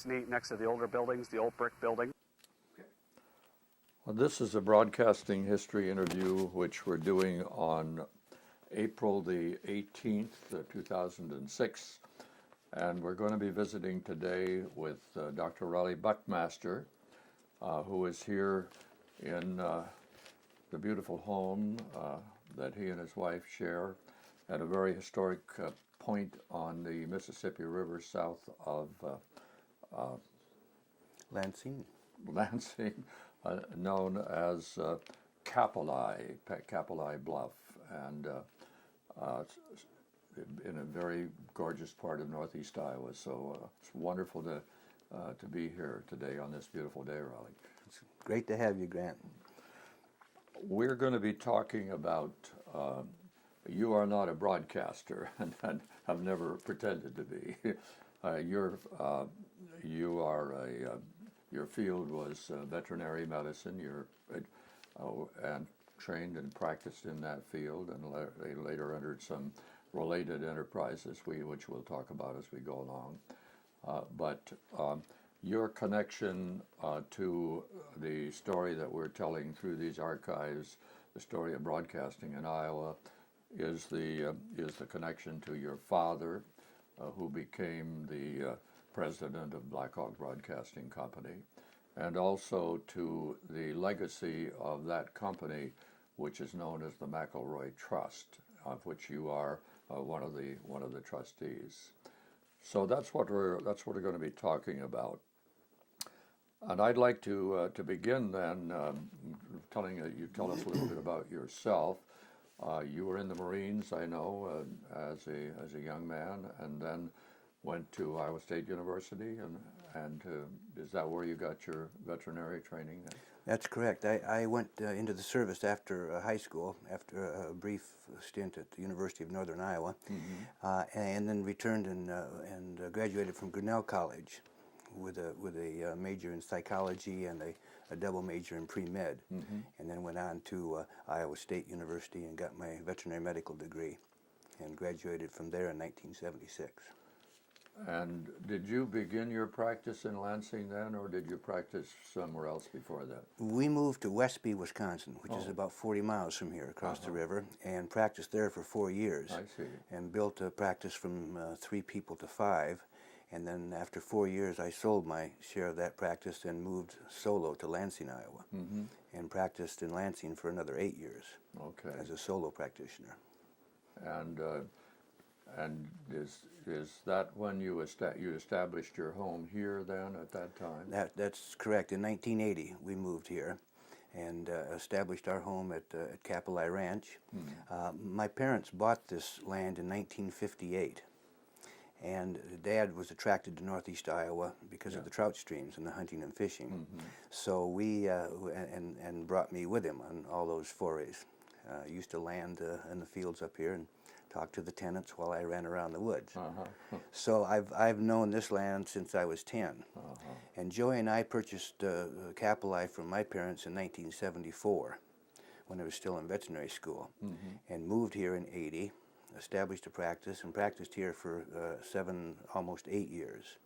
next to the older buildings, the old brick building. Well, this is a broadcasting history interview which we're doing on April the 18th, 2006. And we're going to be visiting today with Dr. Raleigh Buckmaster, who is here in the beautiful home that he and his wife share at a very historic point on the Mississippi River south of Lansing, known as Capelli Bluff, and in a very gorgeous part of northeast Iowa. So it's wonderful to be here today on this beautiful day, Raleigh. it's great to have you, Grant. We're going to be talking about, you are not a broadcaster, and have never pretended to be. Your field was veterinary medicine. You're and trained and practiced in that field, and they later entered some related enterprises, which we'll talk about as we go along. But your connection to the story that we're telling through these archives, the story of broadcasting in Iowa, is the connection to your father, who became the president of Black Hawk Broadcasting Company, and also to the legacy of that company, which is known as the McElroy Trust, of which you are one of the trustees. So that's what we're going to be talking about. And I'd like to begin then telling you tell us a little bit about yourself. You were in the Marines, I know, as a young man, and then went to Iowa State University, and is that where you got your veterinary training? That's correct. I went into the service after high school, after a brief stint at the University of Northern Iowa, and then returned and graduated from Grinnell College with a major in psychology and a double major in pre-med, and then went on to Iowa State University and got my veterinary medical degree, and graduated from there in 1976. And did you begin your practice in Lansing then, or did you practice somewhere else before that? We moved to Westby, Wisconsin, which is about 40 miles from here, across the river, and practiced there for 4 years. I see. And built a practice from 3 people to 5. And then after 4 years, I sold my share of that practice and moved solo to Lansing, Iowa, and practiced in Lansing for another 8 years as a solo practitioner. And is that when you established your home here then at that time? That's correct. In 1980, we moved here and established our home at Capelli Ranch. My parents bought this land in 1958. And Dad was attracted to northeast Iowa because of the trout streams and the hunting and fishing. So we, and brought me with him on all those forays. Used to land in the fields up here and talk to the tenants while I ran around the woods. So I've known this land since I was 10. And Joey and I purchased Capelli from my parents in 1974 when I was still in veterinary school, and moved here in 80. Established a practice and practiced here for 7, almost 8 years.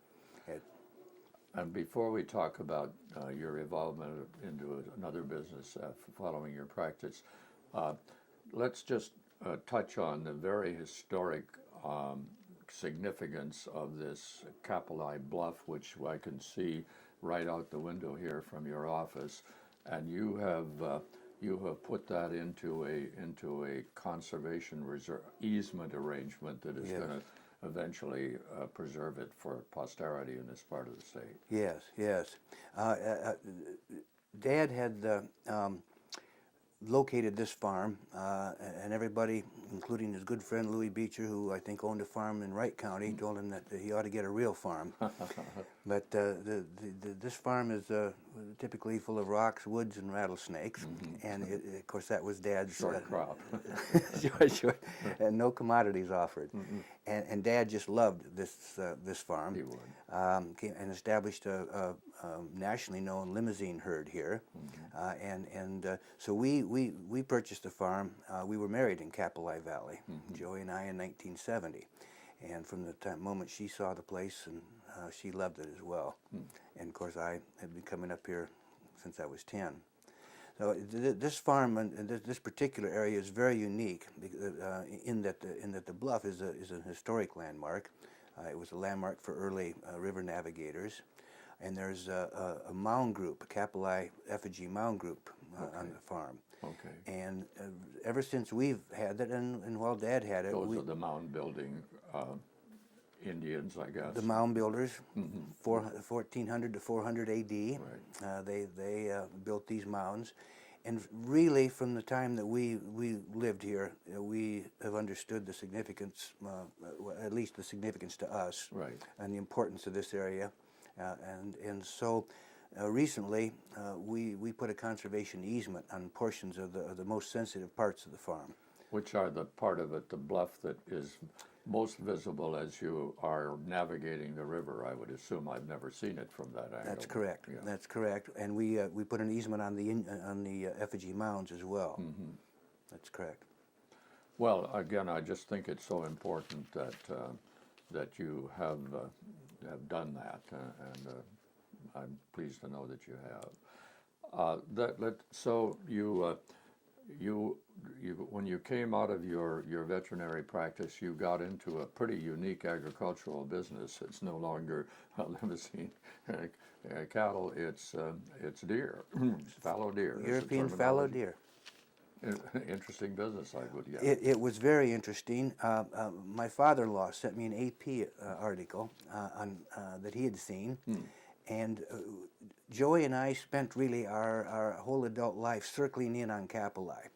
And before we talk about your involvement into another business following your practice, let's just touch on the very historic significance of this Capelli Bluff, which I can see right out the window here from your office, and you have put that into a conservation reserve easement arrangement that is going to eventually preserve it for posterity in this part of the state. Yes. Dad had located this farm, and everybody, including his good friend Louis Beecher, who I think owned a farm in Wright County, told him that he ought to get a real farm. But this farm is typically full of rocks, woods, and rattlesnakes, and of course that was Dad's short crop. Sure. And no commodities offered. And Dad just loved this farm. He would. Came and established a nationally known limousine herd here, so we purchased the farm. We were married in Capelli Valley, Joey and I, in 1970, And from the moment she saw the place, and she loved it as well. And of course, I had been coming up here since I was 10. So this farm and this particular area is very unique in that the bluff is an historic landmark. It was a landmark for early river navigators, and there's a mound group, a Kapolei effigy mound group on the farm. Okay. And ever since we've had that, and while Dad had it, Those are the mound building Indians, I guess. the mound builders, 1400 to 400 A.D. Right. They built these mounds, and really from the time that we lived here, we have understood the significance, at least the significance to us, Right. and the importance of this area, and so. Recently, we put a conservation easement on portions of the most sensitive parts of the farm. Which are the part of it, the bluff that is most visible as you are navigating the river, I would assume. I've never seen it from that angle. That's correct. Yeah. That's correct. And we put an easement on the effigy mounds as well. That's correct. Well, again, I just think it's so important that that you have done that, and I'm pleased to know that you have. So you when you came out of your veterinary practice, you got into a pretty unique agricultural business. It's no longer limousine cattle. It's deer, fallow deer. European fallow deer. Interesting business, I would guess. It was very interesting. My father-in-law sent me an AP article that he had seen, and Joey and I spent really our whole adult life circling in on Kapolei.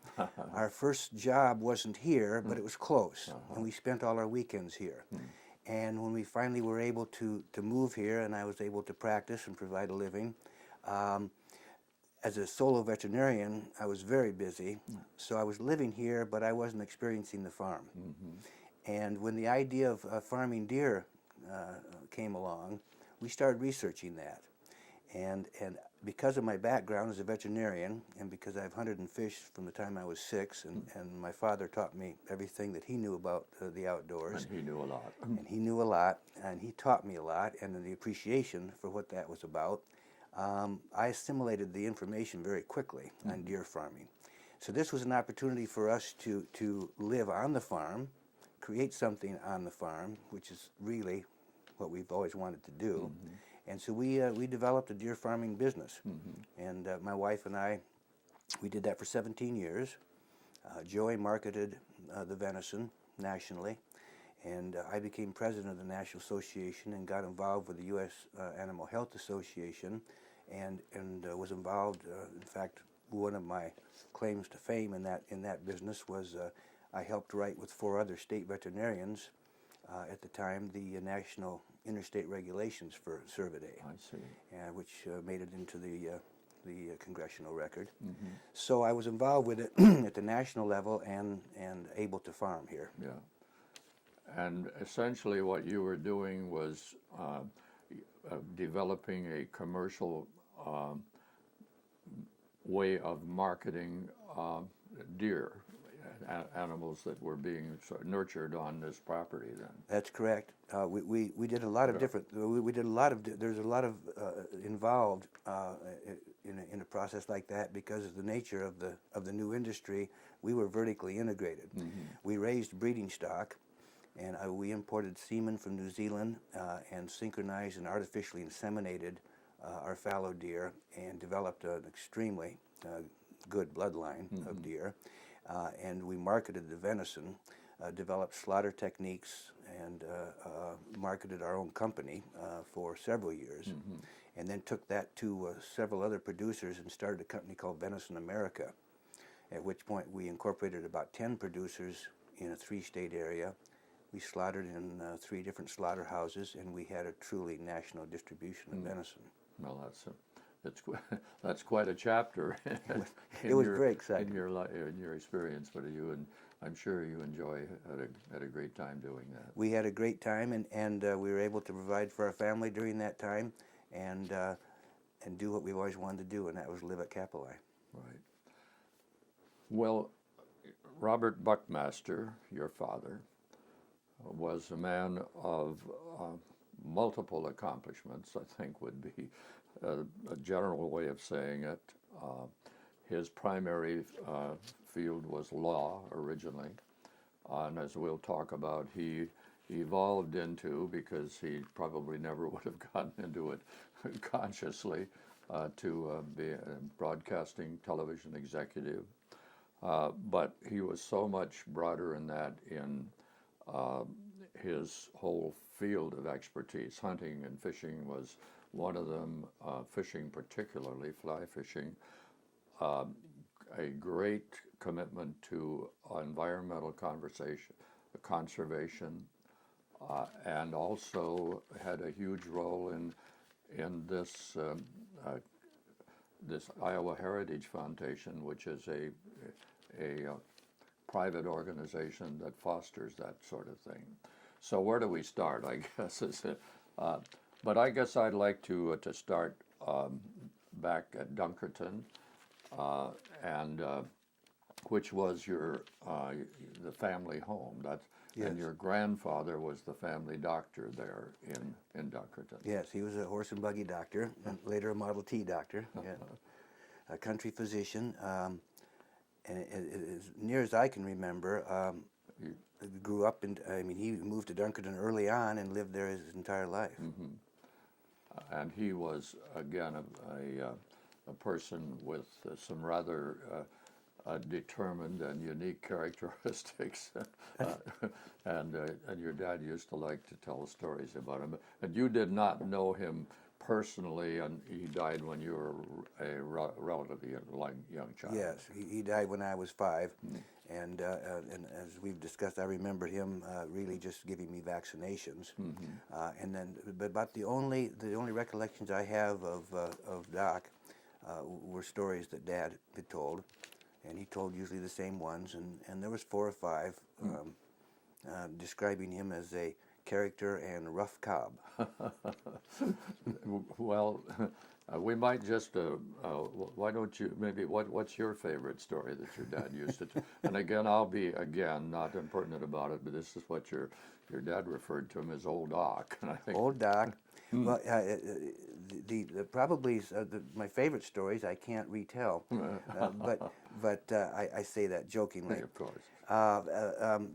Our first job wasn't here, but it was close, and we spent all our weekends here. And when we finally were able to move here, and I was able to practice and provide a living, as a solo veterinarian, I was very busy, so I was living here, but I wasn't experiencing the farm. And when the idea of farming deer came along, we started researching that. And because of my background as a veterinarian, and because I've hunted and fished from the time I was 6, and my father taught me everything that he knew about the outdoors. And he knew a lot. And he knew a lot, and he taught me a lot, and the appreciation for what that was about. I assimilated the information very quickly on deer farming. So this was an opportunity for us to live on the farm, create something on the farm, which is really what we've always wanted to do. And so we developed a deer farming business. And my wife and I, we did that for 17 years. Joey marketed the venison nationally, and I became president of the National Association and got involved with the U.S. Animal Health Association, and was involved. In fact, one of my claims to fame in that business was I helped write with 4 other state veterinarians at the time the national interstate regulations for cervidae. I see. Which made it into the congressional record. So I was involved with it at the national level and able to farm here. Yeah. And essentially what you were doing was developing a commercial way of marketing deer, animals that were being sort of nurtured on this property then. That's correct. We did a lot of different, we did a lot of, there's a lot of involved in a process like that because of the nature of the new industry. We were vertically integrated. We raised breeding stock, and we imported semen from New Zealand and synchronized and artificially inseminated our fallow deer and developed an extremely good bloodline of deer. And we marketed the venison, developed slaughter techniques, and marketed our own company for several years. And then took that to several other producers and started a company called Venison America, at which point we incorporated about 10 producers in a 3-state area. We slaughtered in 3 different slaughterhouses, and we had a truly national distribution of venison. Well, that's quite a chapter. It was very exciting in your experience, but I'm sure you had a great time doing that. We had a great time, and we were able to provide for our family during that time, and do what we've always wanted to do, and that was live at Kapolei. Right. Well, Robert Buckmaster, your father, was a man of multiple accomplishments, I think would be a general way of saying it. His primary field was law originally, and as we'll talk about, he evolved into, because he probably never would have gotten into it consciously, to be a broadcasting television executive. But he was so much broader in that in his whole field of expertise. Hunting and fishing was one of them, fishing particularly, fly fishing. A great commitment to environmental conservation, and also had a huge role in this this Iowa Heritage Foundation, which is a private organization that fosters that sort of thing. So where do we start, I guess, is it? But I guess I'd like to start back at Dunkerton, and which was your the family home. That's Yes. And your grandfather was the family doctor there in Dunkerton. Yes, he was a horse and buggy doctor, and later a Model T doctor, yeah. A country physician, and as near as I can remember, grew up in, I mean, he moved to Dunkerton early on and lived there his entire life. Mm-hmm. And he was, again, a person with some rather determined and unique characteristics. And your dad used to like to tell stories about him. And you did not know him personally, and he died when you were a relatively young child. Yes, he died when I was 5, and as we've discussed, I remember him really just giving me vaccinations, and then but about the only recollections I have of Doc were stories that Dad had told, and he told usually the same ones, and there was 4 or 5 describing him as a character and rough cob. Well, we might just, why don't you, maybe, what's your favorite story that your dad used to tell? And again, I'll be, again, not impertinent about it, but this is what your dad referred to him as Old Doc. And I think, Old Doc. Well, probably my favorite stories I can't retell, but I say that jokingly. of course.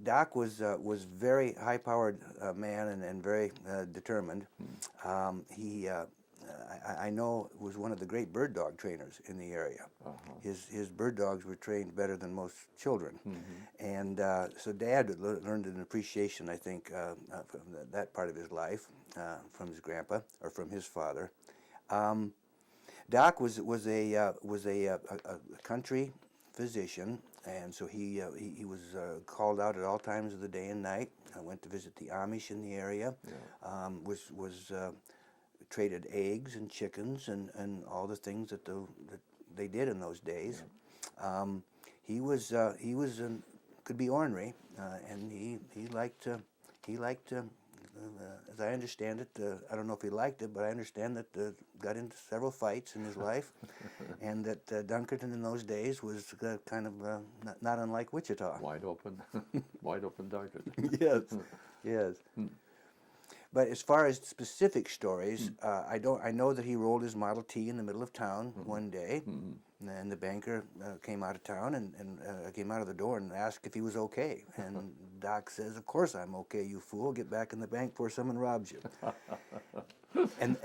Doc was very high-powered man and very determined. He, I know, was one of the great bird dog trainers in the area. His bird dogs were trained better than most children, and so Dad learned an appreciation, I think, from that part of his life from his grandpa or from his father. Doc was a country physician, and so he was called out at all times of the day and night. I went to visit the Amish in the area. Was traded eggs and chickens and all the things that they did in those days. He was could be ornery, and he liked to as I understand it, I don't know if he liked it, but I understand that got into several fights in his life, and that Dunkerton in those days was kind of not unlike Wichita. Wide open Dunkerton. Yes, yes. But as far as specific stories, I know that he rolled his Model T in the middle of town one day, and the banker came out of town and came out of the door and asked if he was okay. And Doc says, "Of course I'm okay, you fool. Get back in the bank before someone robs you." and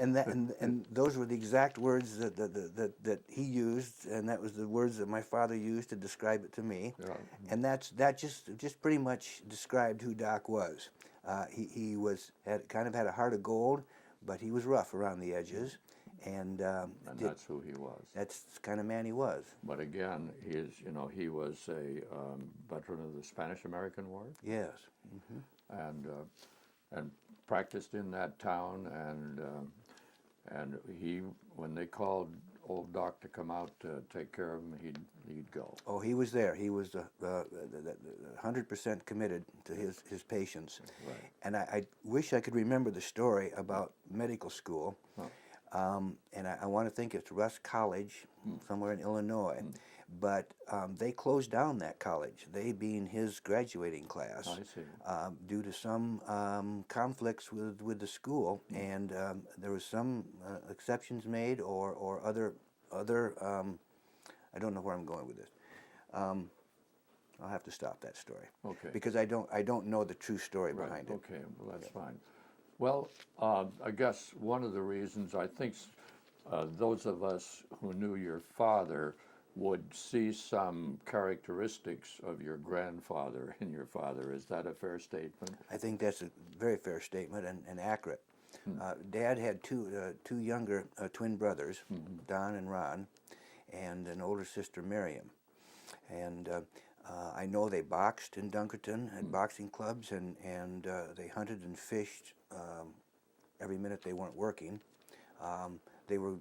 those were the exact words that he used, and that was the words that my father used to describe it to me. Yeah. And that just pretty much described who Doc was. He had a heart of gold, but he was rough around the edges, and that's who he was. That's the kind of man he was. But again, he was a veteran of the Spanish-American War. Yes. And practiced in that town, and he, when they called Old Doc to come out to take care of him, he'd go. Oh, he was there. He was 100% committed to his patients. Right. And I wish I could remember the story about medical school. and I want to think it's Russ College, somewhere in Illinois. But they closed down that college, they being his graduating class, I see. due to some conflicts with the school, and there was some exceptions made, or other I don't know where I'm going with this. I'll have to stop that story. Okay. Because I don't know the true story Right. behind it. Okay. Well, that's fine. Well, I guess one of the reasons I think those of us who knew your father would see some characteristics of your grandfather in your father. Is that a fair statement? I think that's a very fair statement and accurate. Dad had two younger twin brothers, Don and Ron, and an older sister, Miriam. And I know they boxed in Dunkerton at boxing clubs, and they hunted and fished every minute they weren't working. They were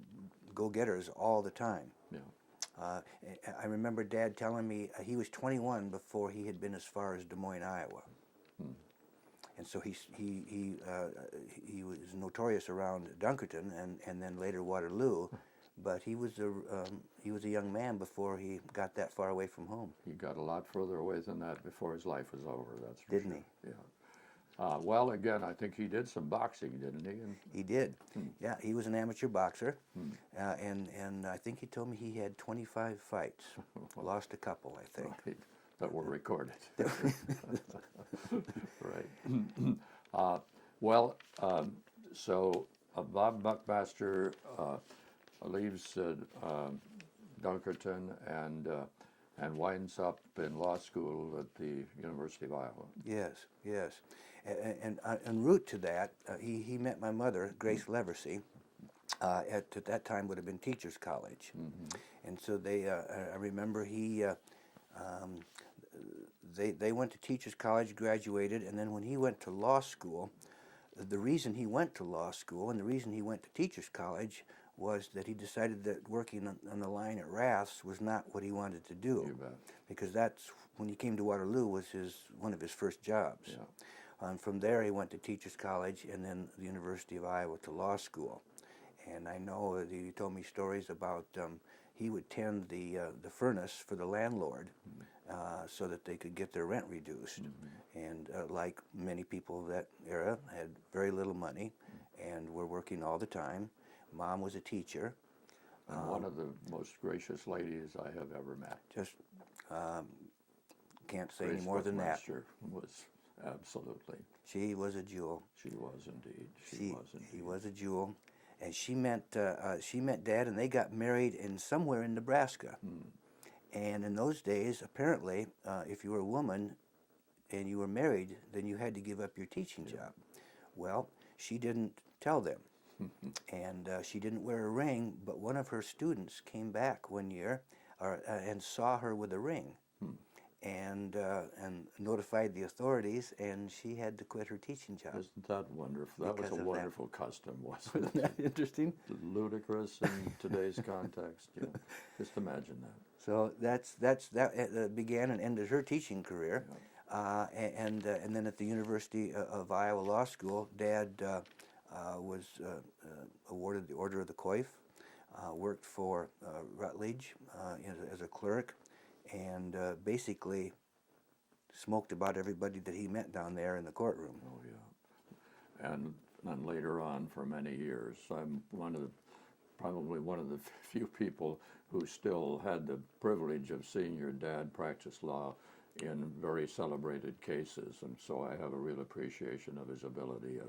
go-getters all the time. Yeah. I remember Dad telling me he was 21 before he had been as far as Des Moines, Iowa. And so he was notorious around Dunkerton and then later Waterloo, but he was a young man before he got that far away from home. He got a lot further away than that before his life was over. That's for Didn't sure. he? Yeah. Well, again, I think he did some boxing, didn't he? And He did. Yeah, he was an amateur boxer, and I think he told me he had 25 fights. Lost a couple, I think. right, that were recorded. Right. Well, so Bob Buckmaster leaves Dunkerton and winds up in law school at the University of Iowa. Yes, yes. And en route to that, he met my mother, Grace Leversey, at that time would have been Teachers College. And so I remember they went to Teachers College, graduated, and then when he went to law school, the reason he went to law school and the reason he went to Teachers College was that he decided that working on the line at Rath's was not what he wanted to do. You bet. Because that's, when he came to Waterloo, was one of his first jobs. Yeah. And from there he went to Teachers College and then the University of Iowa to law school. And I know that he told me stories about he would tend the furnace for the landlord so that they could get their rent reduced. And like many people of that era, had very little money and were working all the time. Mom was a teacher. And one of the most gracious ladies I have ever met. Just can't say Grace any more than that. Buckmaster was absolutely. She was a jewel. She was indeed. She was indeed. He was a jewel, and she met Dad, and they got married in somewhere in Nebraska. And in those days, apparently, if you were a woman and you were married, then you had to give up your teaching job. Well, she didn't tell them, and she didn't wear a ring. But one of her students came back one year, and saw her with a ring. And notified the authorities, and she had to quit her teaching job. Isn't that wonderful? That Because was a of wonderful custom, wasn't Isn't that interesting? it? Ludicrous in today's context. Yeah. Just imagine that. So that began and ended her teaching career, and then at the University of Iowa Law School, Dad was awarded the Order of the Coif, worked for Rutledge as a clerk, and basically smoked about everybody that he met down there in the courtroom. Oh yeah, and later on for many years, I'm probably one of the few people who still had the privilege of seeing your dad practice law in very celebrated cases, and so I have a real appreciation of his ability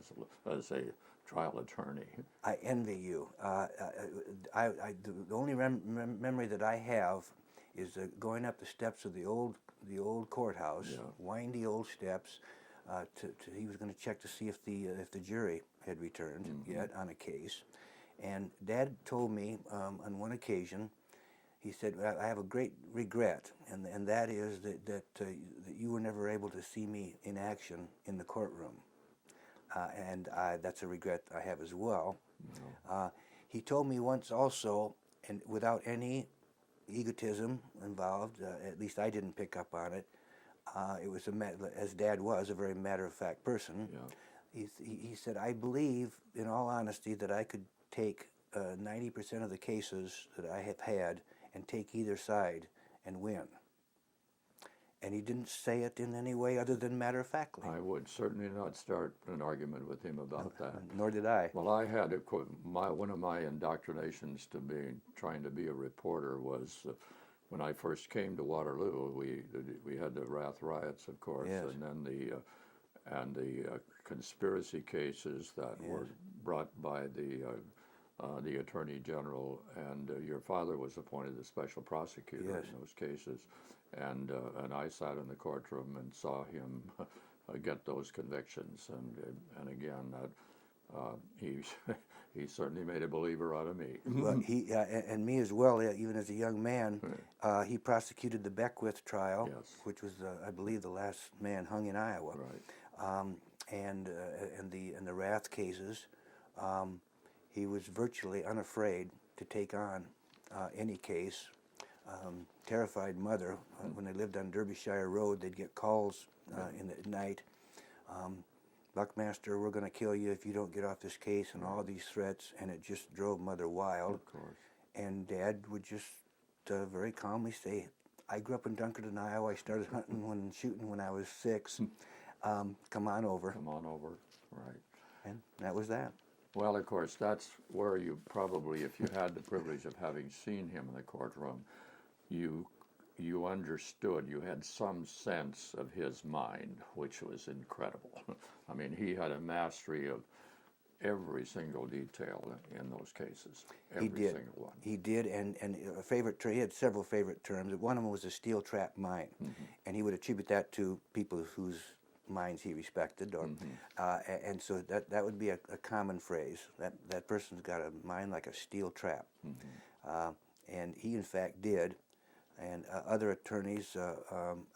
as a trial attorney. I envy you. The only memory that I have is going up the steps of the old courthouse, windy old steps. He was going to check to see if the jury had returned yet on a case, and Dad told me on one occasion, he said, "I have a great regret, and that is that you were never able to see me in action in the courtroom, and that's a regret I have as well." He told me once also, and without any egotism involved, at least I didn't pick up on it. It was as Dad was, a very matter-of-fact person. Yeah. He said, "I believe, in all honesty, that I could take 90% of the cases that I have had and take either side and win. And he didn't say it in any way other than matter-of-factly. I would certainly not start an argument with him about that. Nor did I. Well, I had one of my indoctrinations to trying to be a reporter was when I first came to Waterloo. We had the Wrath riots, of course, Yes. and then the conspiracy cases that Yes. were brought by the Attorney General, and your father was appointed the special prosecutor Yes. in those cases, and I sat in the courtroom and saw him get those convictions, and again he certainly made a believer out of me. Well, he and me as well. Even as a young man, he prosecuted the Beckwith trial, Yes. which was, I believe, the last man hung in Iowa. Right. And the Wrath cases. He was virtually unafraid to take on any case. Terrified mother, when they lived on Derbyshire Road, they'd get calls in the night. Buckmaster, we're going to kill you if you don't get off this case, and all these threats, and it just drove Mother wild. Of course. And Dad would just very calmly say, I grew up in Dunkerton, Iowa. I started shooting when I was 6. Come on over. Come on over. Right. And that was that. Well, of course, that's where you probably, if you had the privilege of having seen him in the courtroom, you understood, you had some sense of his mind, which was incredible. I mean, he had a mastery of every single detail in those cases. Every single one. He did, and a favorite term, he had several favorite terms. One of them was a steel trap mind, and he would attribute that to people whose minds he respected, or and so that would be a common phrase. That person's got a mind like a steel trap, and he in fact did. And other attorneys,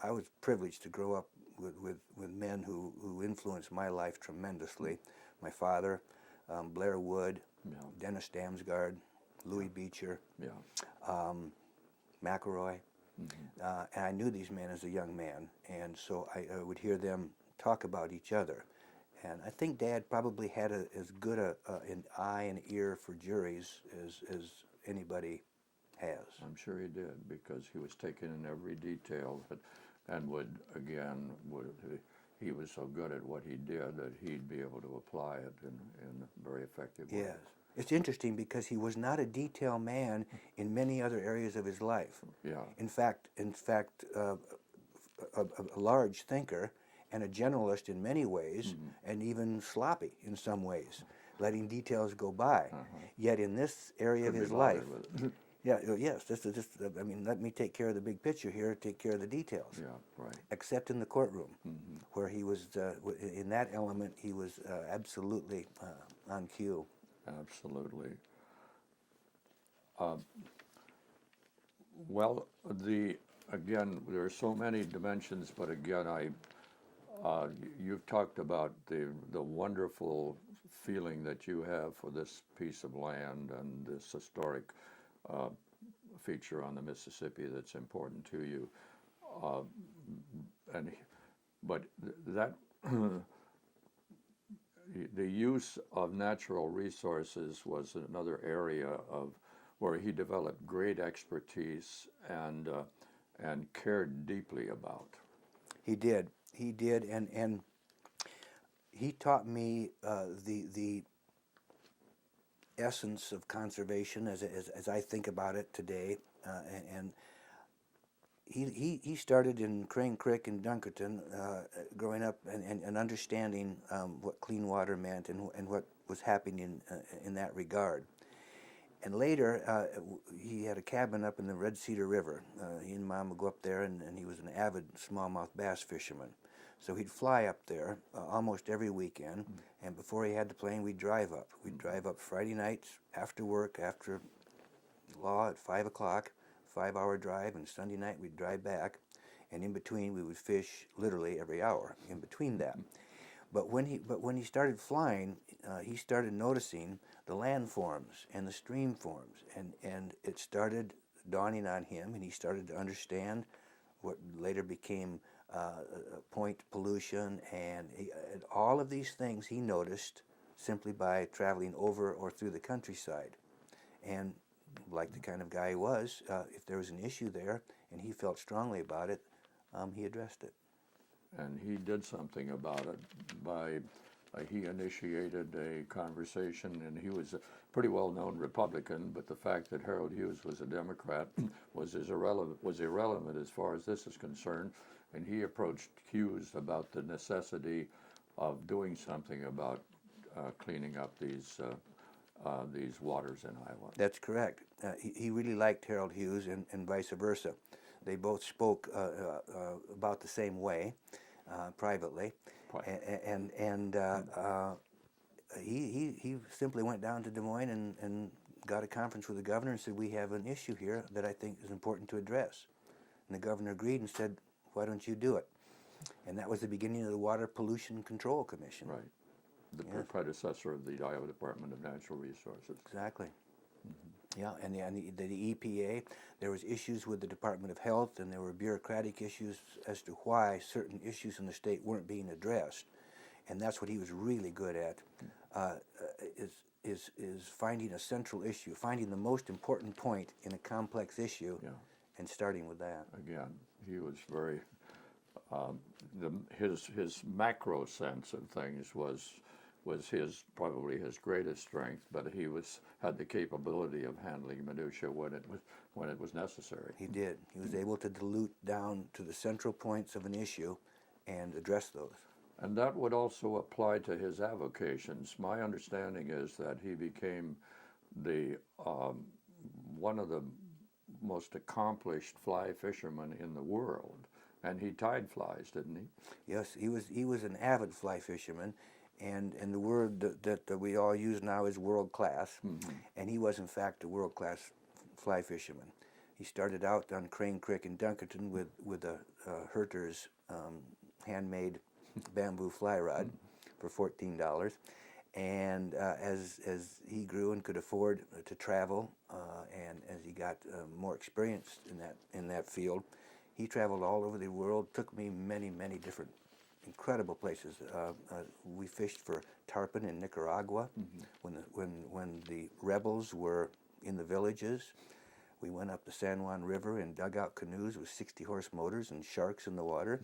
I was privileged to grow up with men who influenced my life tremendously. My father, Blair Wood, Dennis Damsgaard, Louis Beecher, McElroy. And I knew these men as a young man, and so I would hear them talk about each other. And I think Dad probably had as good an eye and ear for juries as anybody has. I'm sure he did, because he was taking in every detail and he was so good at what he did that he'd be able to apply it in a very effective way. Yes. It's interesting because he was not a detail man in many other areas of his life. Yeah. In fact, a large thinker and a generalist in many ways, and even sloppy in some ways, letting details go by. Yet in this area of his life, this is just, I mean, let me take care of the big picture here, take care of the details. Yeah, right. Except in the courtroom, where he was, in that element, he was absolutely on cue. Absolutely. Well, again, there are so many dimensions, but again, you've talked about the wonderful feeling that you have for this piece of land and this historic feature on the Mississippi that's important to you, but that the use of natural resources was another area where he developed great expertise and cared deeply about. He did, and he taught me the essence of conservation as I think about it today, and he started in Crane Creek in Dunkerton, growing up and understanding what clean water meant and what was happening in that regard. And later, he had a cabin up in the Red Cedar River. He and Mom would go up there, and he was an avid smallmouth bass fisherman. So he'd fly up there almost every weekend, and before he had the plane, we'd drive up. We'd drive up Friday nights after work, after law at 5 o'clock, 5-hour drive, and Sunday night we'd drive back, and in between we would fish literally every hour in between that. But when he started flying, he started noticing the landforms and the stream forms, and it started dawning on him, and he started to understand what later became point pollution, and all of these things he noticed simply by traveling over or through the countryside. And like the kind of guy he was, if there was an issue there and he felt strongly about it, he addressed it. And he did something about it by he initiated a conversation, and he was a pretty well-known Republican, but the fact that Harold Hughes was a Democrat was irrelevant as far as this is concerned, and he approached Hughes about the necessity of doing something about cleaning up these waters in Iowa. That's correct. He really liked Harold Hughes and vice versa. They both spoke about the same way privately. He simply went down to Des Moines and got a conference with the governor and said, we have an issue here that I think is important to address. And the governor agreed and said, why don't you do it? And that was the beginning of the Water Pollution Control Commission. Right. The predecessor of the Iowa Department of Natural Resources. Exactly. Yeah, and the EPA, there was issues with the Department of Health, and there were bureaucratic issues as to why certain issues in the state weren't being addressed. And that's what he was really good at, is finding a central issue, finding the most important point in a complex issue, and starting with that. Again, he was very, his macro sense of things was probably his greatest strength, but he had the capability of handling minutia when it was necessary. He did. He was able to dilute down to the central points of an issue and address those. And that would also apply to his avocations. My understanding is that he became the one of the most accomplished fly fishermen in the world, and he tied flies, didn't he? Yes, he was an avid fly fisherman. And the word that we all use now is world class, and he was in fact a world class fly fisherman. He started out on Crane Creek in Dunkerton with a Herter's handmade bamboo fly rod for $14, and as he grew and could afford to travel, and as he got more experienced in that field, he traveled all over the world. Took me many different incredible places. We fished for tarpon in Nicaragua when the rebels were in the villages. We went up the San Juan River in dugout canoes with 60-horse motors and sharks in the water.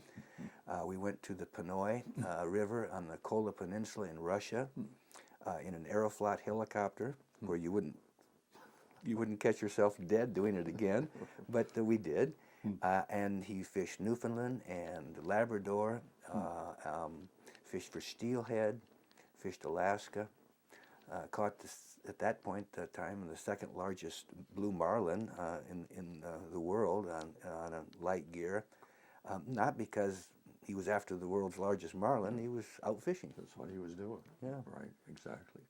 We went to the Panoy River on the Kola Peninsula in Russia in an Aeroflot helicopter, where you wouldn't catch yourself dead doing it again, but we did. And he fished Newfoundland and Labrador, fished for steelhead, fished Alaska, caught at that point time the second largest blue marlin in the world on a light gear, not because he was after the world's largest marlin, he was out fishing. That's what he was doing. Yeah. Right, exactly.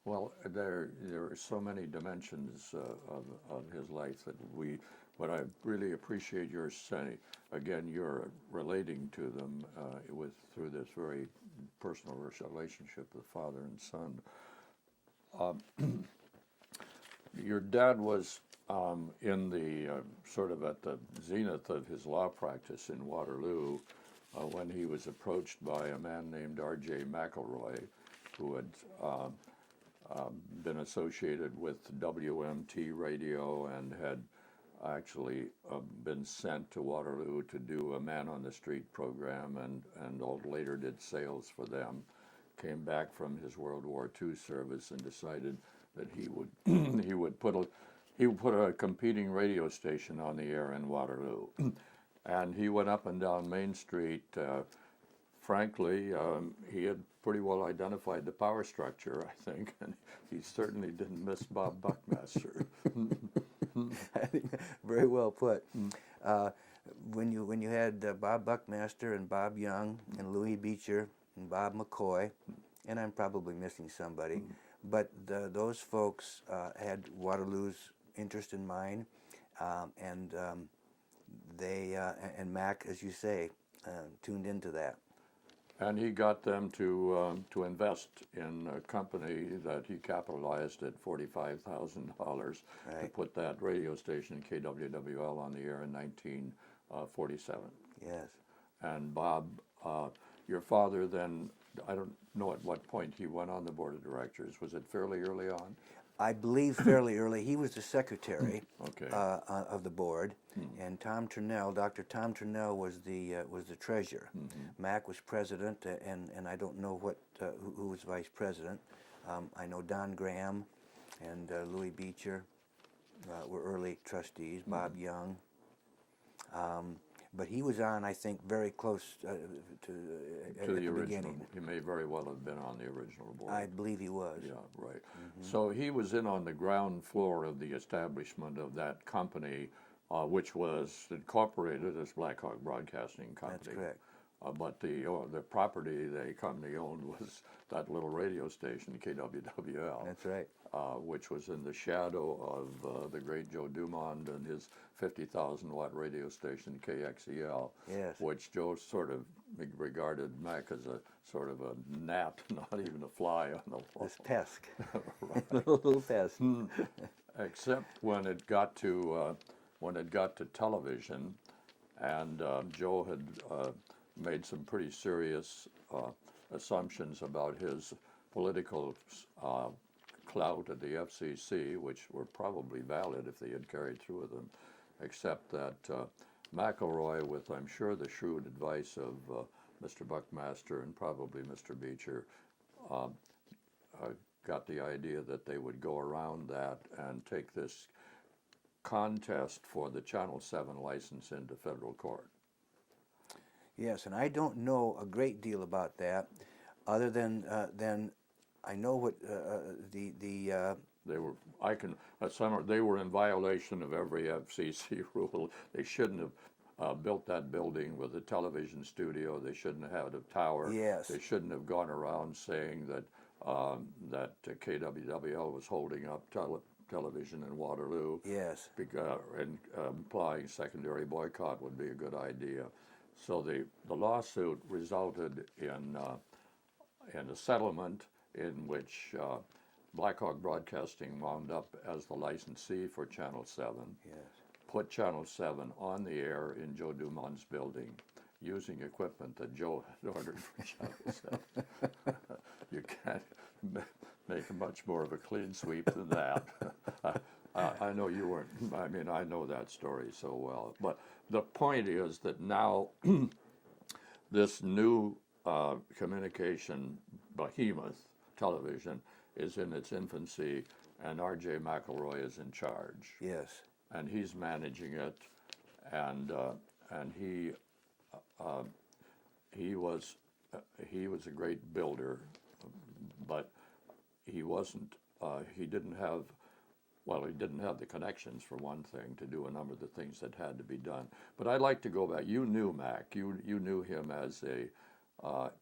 Well, there are so many dimensions of his life but I really appreciate your saying, again, you're relating to them through this very personal relationship with father and son. Your dad was in the sort of at the zenith of his law practice in Waterloo when he was approached by a man named R.J. McElroy, who had been associated with WMT radio and had actually been sent to Waterloo to do a man-on-the-street program and later did sales for them. Came back from his World War II service and decided that he would put a competing radio station on the air in Waterloo. And he went up and down Main Street. Frankly, he had pretty well identified the power structure, I think, and he certainly didn't miss Bob Buckmaster. I think very well put. When you had Bob Buckmaster and Bob Young and Louis Beecher and Bob McCoy, and I'm probably missing somebody, but those folks had Waterloo's interest in mind, and Mac, as you say, tuned into that. And he got them to invest in a company that he capitalized at $45,000 to put that radio station KWWL on the air in 1947. Yes. And Bob, your father then, I don't know at what point he went on the board of directors. Was it fairly early on? I believe fairly early. He was the secretary Okay. of the board, and Tom Turnell, Dr. Tom Turnell, was the treasurer. Mac was president, and I don't know who was vice president. I know Don Graham and Louis Beecher were early trustees. Bob Young. But he was on, I think, very close to at To the the original, beginning. he may very well have been on the original board. I believe he was. Yeah, right. So he was in on the ground floor of the establishment of that company, which was incorporated as Blackhawk Broadcasting Company. That's correct. But the property the company owned was that little radio station, KWWL. That's right. Which was in the shadow of the great Joe Dumond and his 50,000 watt radio station KXEL, Yes. which Joe sort of regarded Mac as a sort of a gnat, not even a fly on the wall. This pest. Little pest. Except when it got to television, and Joe had made some pretty serious assumptions about his political clout at the FCC, which were probably valid if they had carried through with them, except that McElroy, with I'm sure the shrewd advice of Mr. Buckmaster and probably Mr. Beecher, got the idea that they would go around that and take this contest for the Channel 7 license into federal court. Yes, and I don't know a great deal about that, other than I know what They were, they were in violation of every FCC rule. They shouldn't have built that building with a television studio. They shouldn't have had a tower. Yes. They shouldn't have gone around saying that KWWL was holding up television in Waterloo. Yes. And implying secondary boycott would be a good idea. So the lawsuit resulted in a settlement in which Blackhawk Broadcasting wound up as the licensee for Channel 7. Yes. Put Channel 7 on the air in Joe Dumond's building using equipment that Joe had ordered for Channel 7. You can't make much more of a clean sweep than that. I know you weren't, I mean, I know that story so well. But the point is that now this new communication behemoth, television, is in its infancy, and R.J. McElroy is in charge. Yes. And he's managing it, and he was a great builder, but he wasn't. He didn't have the connections, for one thing, to do a number of the things that had to be done. But I'd like to go back. You knew Mac. You knew him as a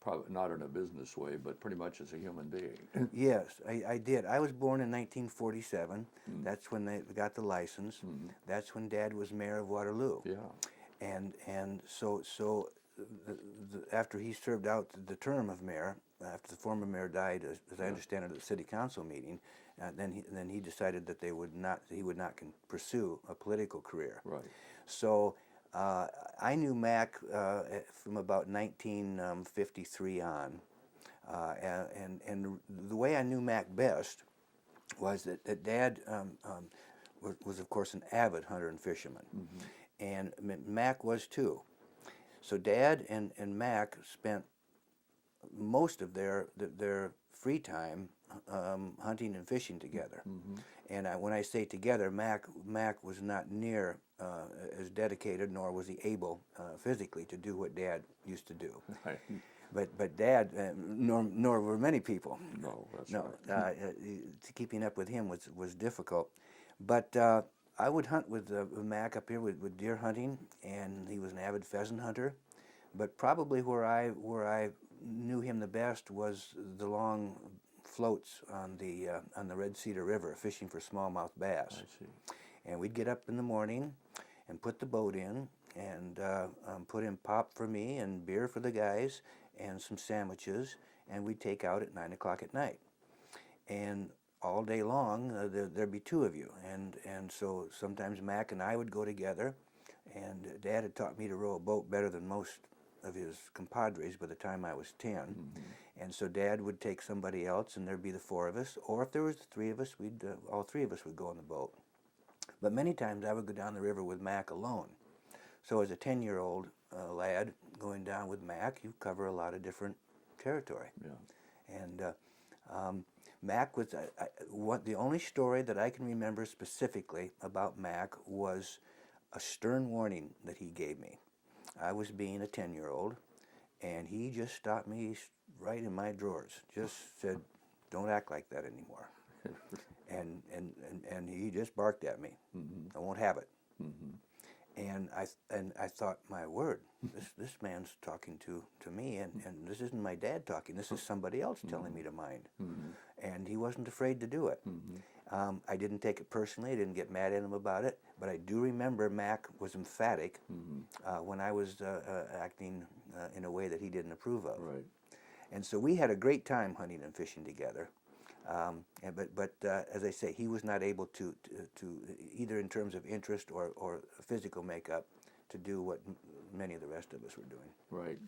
probably not in a business way, but pretty much as a human being. Yes, I did. I was born in 1947. That's when they got the license. That's when Dad was mayor of Waterloo. Yeah. And so after he served out the term of mayor, after the former mayor died, as I understand it, at the city council meeting, then he decided that he would not pursue a political career. Right. So I knew Mac from about 1953 on, and the way I knew Mac best was that Dad was of course an avid hunter and fisherman, and Mac was too. So Dad and Mac spent most of their free time hunting and fishing together. And when I say together, Mac was not near as dedicated, nor was he able physically to do what Dad used to do. Right. But Dad, nor were many people. No, that's No, right. keeping up with him was difficult. But I would hunt with Mac up here with deer hunting, and he was an avid pheasant hunter. But probably where I knew him the best was the long floats on the Red Cedar River, fishing for smallmouth bass. I see. And we'd get up in the morning and put the boat in, and put in pop for me and beer for the guys and some sandwiches, and we'd take out at 9 o'clock at night. And all day long, there'd be two of you, and so sometimes Mac and I would go together, and Dad had taught me to row a boat better than most compadres by the time I was 10. And so Dad would take somebody else, and there'd be the four of us, or if there was the three of us, all three of us would go on the boat. But many times I would go down the river with Mac alone. So as a 10-year-old lad going down with Mac, you cover a lot of different territory. Yeah. And Mac was, the only story that I can remember specifically about Mac was a stern warning that he gave me. I was being a 10-year-old, and he just stopped me right in my drawers. Just said, "Don't act like that anymore." and he just barked at me. I won't have it. And I thought, my word, this man's talking to me, and this isn't my dad talking. This is somebody else telling me to mind. And he wasn't afraid to do it. I didn't take it personally. I didn't get mad at him about it. But I do remember Mac was emphatic when I was acting in a way that he didn't approve of. Right. And so we had a great time hunting and fishing together. But as I say, he was not able to either in terms of interest or physical makeup to do what many of the rest of us were doing. Right.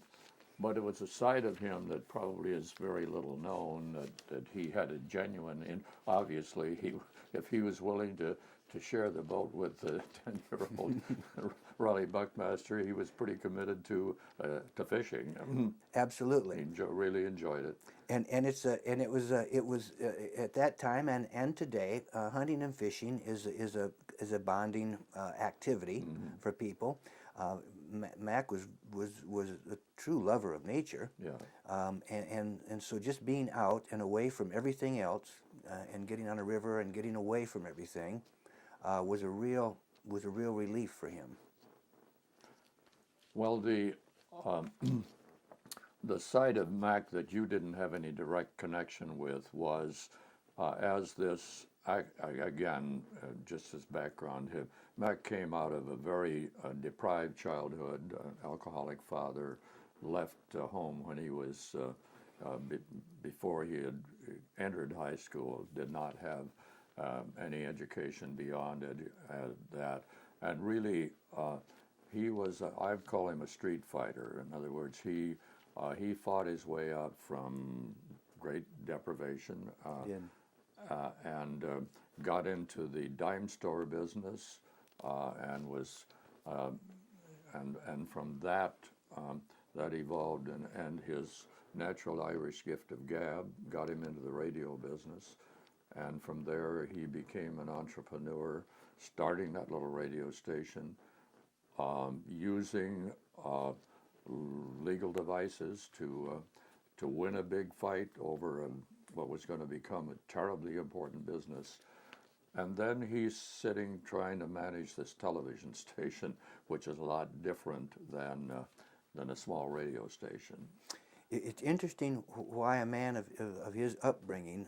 But it was a side of him that probably is very little known, that he had a genuine, and obviously if he was willing to share the boat with the 10-year-old Raleigh Buckmaster, he was pretty committed to fishing. Absolutely. He really enjoyed it. And it was at that time and today, hunting and fishing is a bonding activity for people. Mac was a true lover of nature. Yeah. And so just being out and away from everything else, and getting on a river and getting away from everything, was a real relief for him. Well, the side of Mac that you didn't have any direct connection with was, as this, again, just as background, Mac came out of a very deprived childhood. Alcoholic father, left home when he was, before he had entered high school, did not have any education beyond that. And really, he was, I'd call him a street fighter. In other words, he fought his way out from great deprivation and got into the dime store business and was and from that that evolved, and his natural Irish gift of gab got him into the radio business, and from there he became an entrepreneur, starting that little radio station, using legal devices to win a big fight over what was going to become a terribly important business. And then he's sitting trying to manage this television station, which is a lot different than a small radio station. It's interesting why a man of his upbringing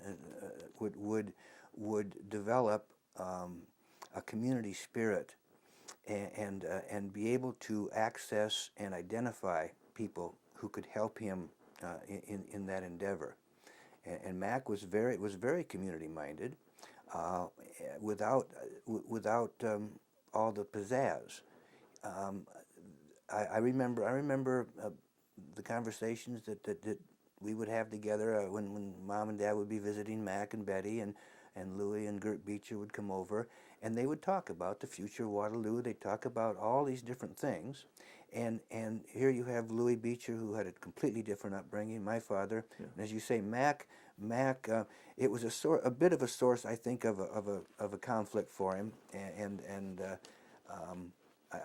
would develop a community spirit and be able to access and identify people who could help him in that endeavor. And Mac was very community minded, without all the pizzazz. I remember the conversations that we would have together when Mom and Dad would be visiting Mac and Betty, and Louie and Gert Beecher would come over, and they would talk about the future of Waterloo. They'd talk about all these different things. And here you have Louie Beecher, who had a completely different upbringing, my father. Yeah. And as you say, Mac, it was a bit of a source, I think, of a conflict for him, and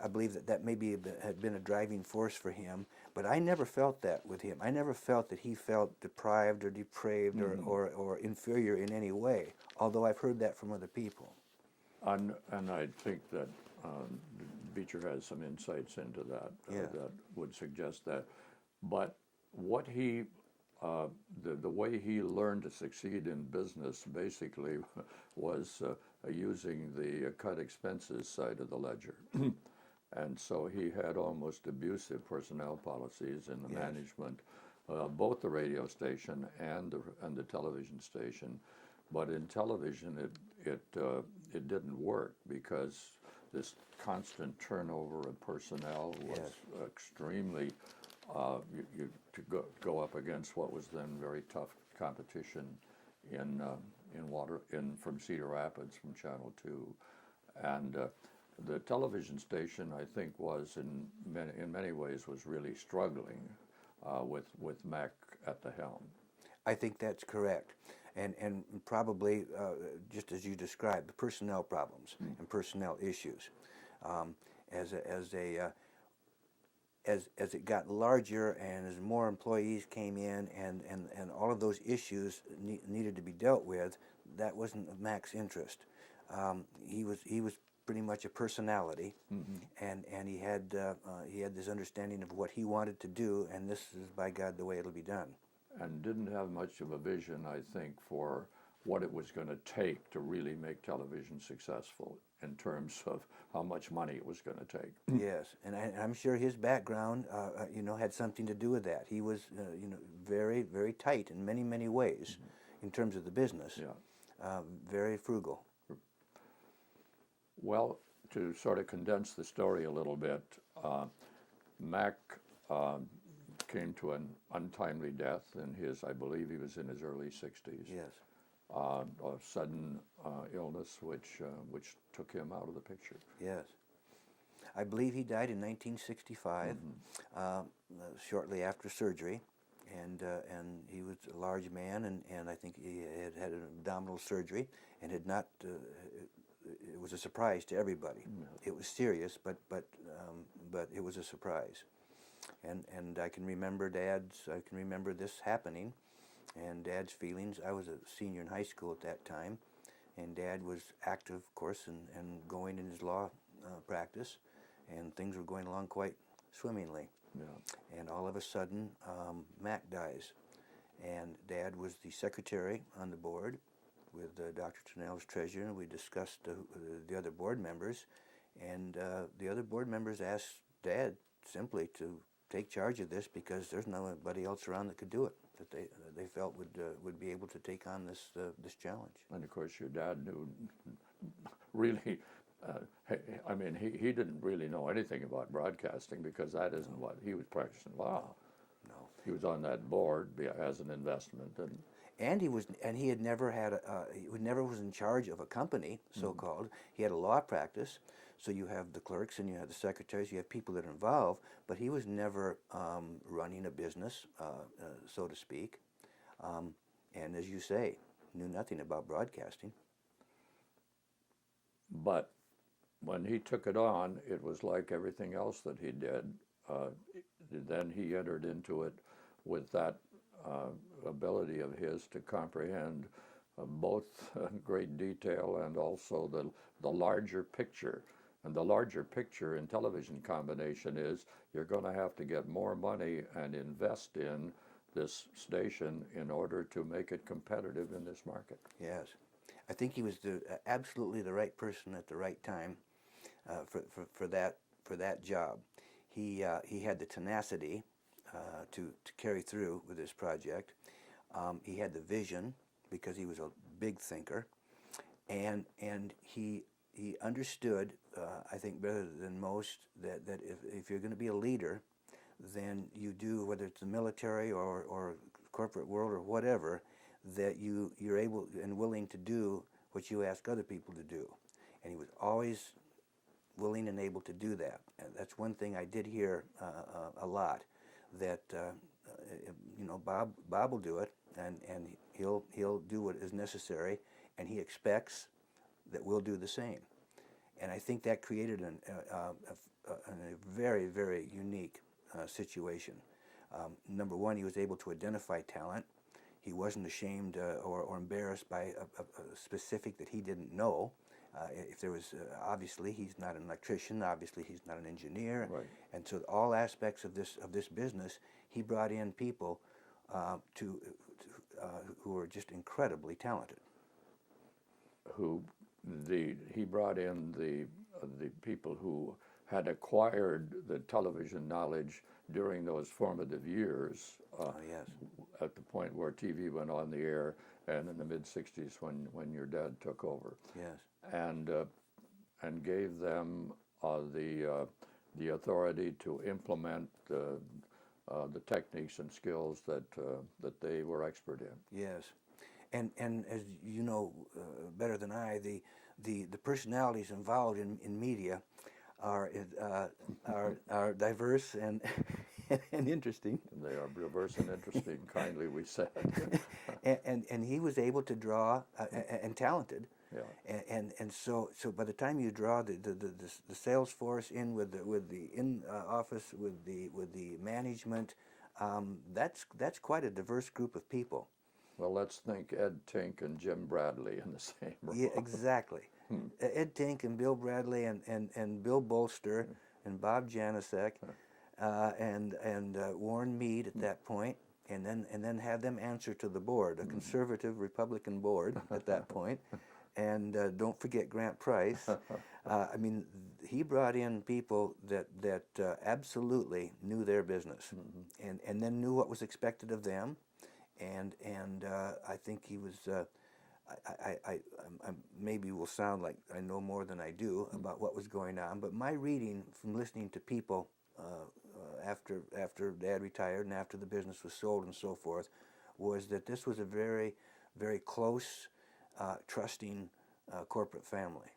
I believe that maybe had been a driving force for him. But I never felt that with him. I never felt that he felt deprived or depraved or inferior in any way, although I've heard that from other people. And I think that Beecher has some insights into that that would suggest that. But what he, the way he learned to succeed in business basically was using the cut expenses side of the ledger. And so he had almost abusive personnel policies in the management, both the radio station and the television station. But in television, it didn't work because this constant turnover of personnel was extremely to go up against what was then very tough competition from Cedar Rapids, from Channel 2, and the television station, I think, was in many ways was really struggling with Mac at the helm. I think that's correct, and probably just as you described, the personnel problems and personnel issues. As it got larger and as more employees came in and all of those issues needed to be dealt with, that wasn't Mac's interest. He was pretty much a personality, and he had this understanding of what he wanted to do, and this is, by God, the way it'll be done. And didn't have much of a vision, I think, for what it was going to take to really make television successful in terms of how much money it was going to take. Yes, and I'm sure his background, had something to do with that. He was, very, very tight in many, many ways in terms of the business. Yeah. Very frugal. Well, to sort of condense the story a little bit, Mac came to an untimely death in I believe he was in his early 60s. Yes. A sudden illness which took him out of the picture. Yes. I believe he died in 1965, shortly after surgery, and he was a large man, and I think he had an abdominal surgery, and had not. It was a surprise to everybody. Yeah. It was serious, but it was a surprise, and I can remember this happening, and Dad's feelings. I was a senior in high school at that time, and Dad was active, of course, and going in his law practice, and things were going along quite swimmingly. Yeah. And all of a sudden, Mac dies, and Dad was the secretary on the board with Dr. Tunnell as treasurer, and we discussed the other board members, and the other board members asked Dad simply to take charge of this because there's nobody else around that could do it, that they felt would be able to take on this challenge. And of course, your dad knew really. I mean, he didn't really know anything about broadcasting because that isn't what he was practicing law. No. He was on that board as an investment, and he had never he never was in charge of a company, so-called. He had a law practice, so you have the clerks and you have the secretaries, you have people that are involved, but he was never running a business, so to speak, and as you say, knew nothing about broadcasting. But when he took it on, it was like everything else that he did. Then he entered into it with that ability of his to comprehend both great detail and also the larger picture. And the larger picture in television combination is you're going to have to get more money and invest in this station in order to make it competitive in this market. Yes. I think he was absolutely the right person at the right time for that job. He had the tenacity to carry through with this project. He had the vision because he was a big thinker, and he understood, I think better than most, that if you're going to be a leader, then you do, whether it's the military or corporate world or whatever, that you're able and willing to do what you ask other people to do. And he was always willing and able to do that. And that's one thing I did hear a lot, that Bob will do it, and he'll do what is necessary, and he expects that we'll do the same. And I think that created a very, very unique situation. Number one, he was able to identify talent. He wasn't ashamed or embarrassed by a specific that he didn't know. If there was, obviously, he's not an electrician. Obviously, he's not an engineer. Right. And so, all aspects of this business, he brought in people who were just incredibly talented. He brought in the people who had acquired the television knowledge during those formative years. Yes. At the point where TV went on the air, and in the mid-'60s when your dad took over. Yes. And gave them the authority to implement the techniques and skills that they were expert in. Yes, and as you know better than I, the personalities involved in media are are diverse and and interesting. And they are diverse and interesting, kindly we said. And he was able to draw and talented. Yeah. And so by the time you draw the sales force in with the in office with the management, that's quite a diverse group of people. Well, let's think Ed Tink and Jim Bradley in the same room. Yeah, exactly. Ed Tink and Bill Bradley and Bill Bolster and Bob Janasek and Warren Mead at that point, and then have them answer to the board, a conservative Republican board at that point. And don't forget Grant Price. I mean, he brought in people that absolutely knew their business, and then knew what was expected of them, and I think he was. I maybe will sound like I know more than I do about what was going on, but my reading from listening to people after Dad retired and after the business was sold and so forth, was that this was a very, very close, trusting corporate family.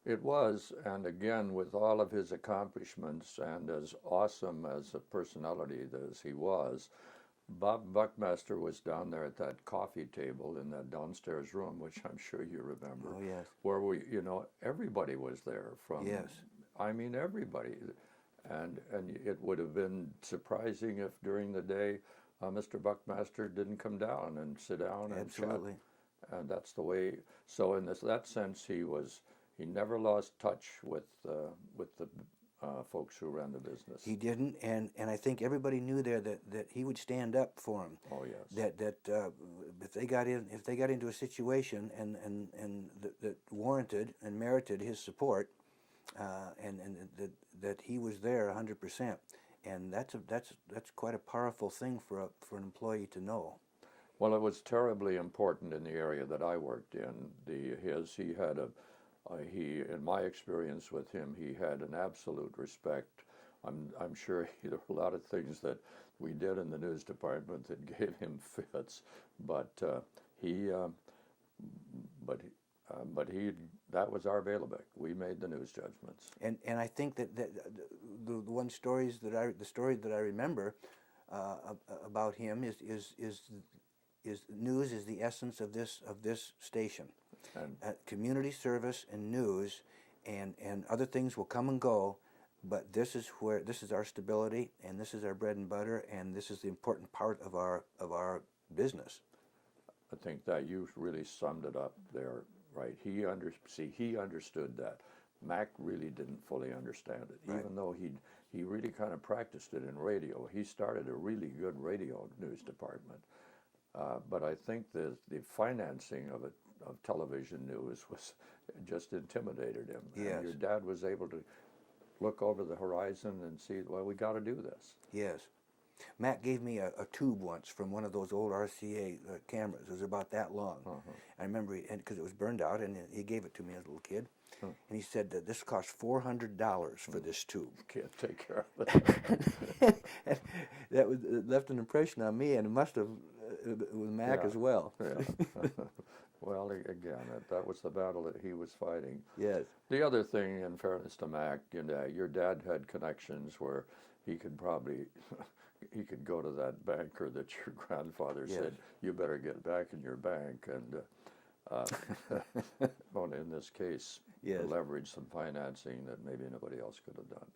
It was, and again, with all of his accomplishments and as awesome as a personality as he was, Bob Buckmaster was down there at that coffee table in that downstairs room, which I'm sure you remember. Oh, yes. Where everybody was there from. Yes. I mean, everybody. And it would have been surprising if during the day Mr. Buckmaster didn't come down and sit down and Absolutely. chat. And that's the way. So in that sense, he never lost touch with the folks who ran the business. He didn't, and I think everybody knew there that he would stand up for them. Oh yes. That if they got into a situation and that warranted and merited his support, and that he was there 100%, and that's quite a powerful thing for an employee to know. Well, it was terribly important in the area that I worked in. He had in my experience with him, he had an absolute respect. I'm sure there were a lot of things that we did in the news department that gave him fits, but that was our bailiwick. We made the news judgments. And I think that the story that I remember about him is news is the essence of this station. And community service and news and other things will come and go, but this is our stability, and this is our bread and butter, and this is the important part of our business. I think that you really summed it up there, right? He understood that. Mac really didn't fully understand it, right. Even though he really kind of practiced it in radio. He started a really good radio news department, but I think the financing of television news just intimidated him. Yes. And your dad was able to look over the horizon and see, well, we got to do this. Yes. Matt gave me a tube once from one of those old RCA cameras. It was about that long. I remember, because it was burned out, and he gave it to me as a little kid. And he said that this cost $400 for this tube. Can't take care of it. It left an impression on me, and it must have with Mac as well. Yeah. Well, again, that was the battle that he was fighting. Yes. The other thing, in fairness to Mac, your dad had connections where he could probably he could go to that banker that your grandfather said, you better get back in your bank, and well, in this case, leverage some financing that maybe nobody else could have done.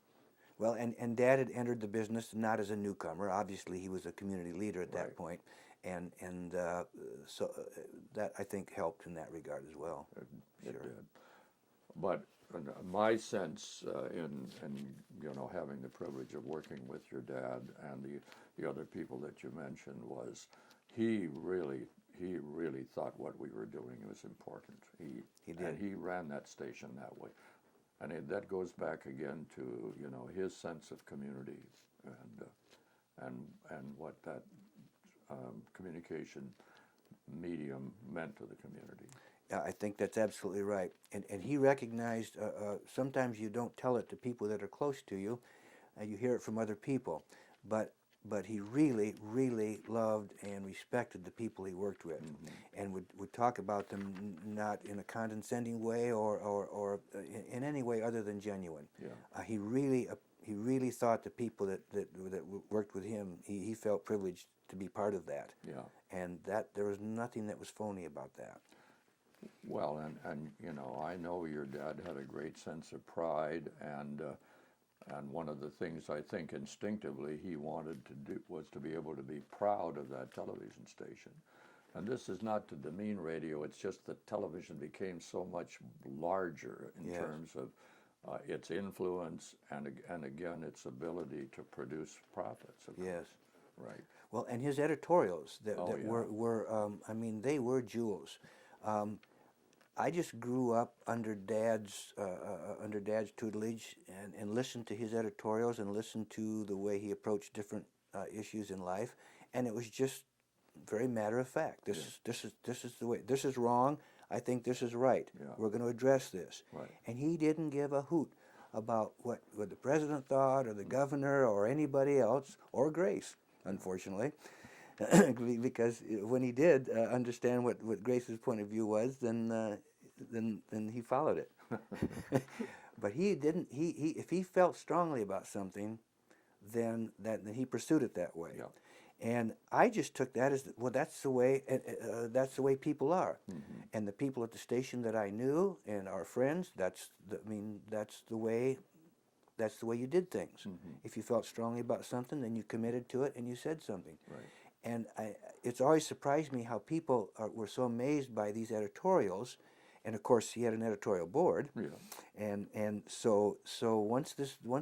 Well, and Dad had entered the business not as a newcomer. Obviously, he was a community leader at that point, and so that I think helped in that regard as well. It did. But my sense in having the privilege of working with your dad and the other people that you mentioned was he really thought what we were doing was important. He did. And he ran that station that way. And that goes back again to his sense of community and what that communication medium meant to the community. I think that's absolutely right. And he recognized sometimes you don't tell it to people that are close to you, you hear it from other people, but but he really, really loved and respected the people he worked with, and would talk about them not in a condescending way or in any way other than genuine. Yeah. He really thought the people that worked with him, he felt privileged to be part of that. Yeah. And that there was nothing that was phony about that. Well, and you know, I know your dad had a great sense of pride, and one of the things I think instinctively he wanted to do was to be able to be proud of that television station. And this is not to demean radio, it's just that television became so much larger in Yes. terms of its influence and again its ability to produce profits. Yes. Right. Well, and his editorials that Oh, yeah. were I mean, they were jewels. I just grew up under Dad's tutelage and listened to his editorials and listened to the way he approached different issues in life, and it was just very matter of fact. This is the way. This is wrong. I think this is right. Yeah. We're going to address this. Right. And he didn't give a hoot about what the president thought or the governor or anybody else or Grace, unfortunately. Because when he did understand what Grace's point of view was, then he followed it. But he didn't. He if he felt strongly about something, then he pursued it that way. Yeah. And I just took that as well. That's the way. That's the way people are. And the people at the station that I knew and our friends. That's the way. That's the way you did things. If you felt strongly about something, then you committed to it and you said something. Right. And it's always surprised me how people were so amazed by these editorials, and of course he had an editorial board. Yeah. And so once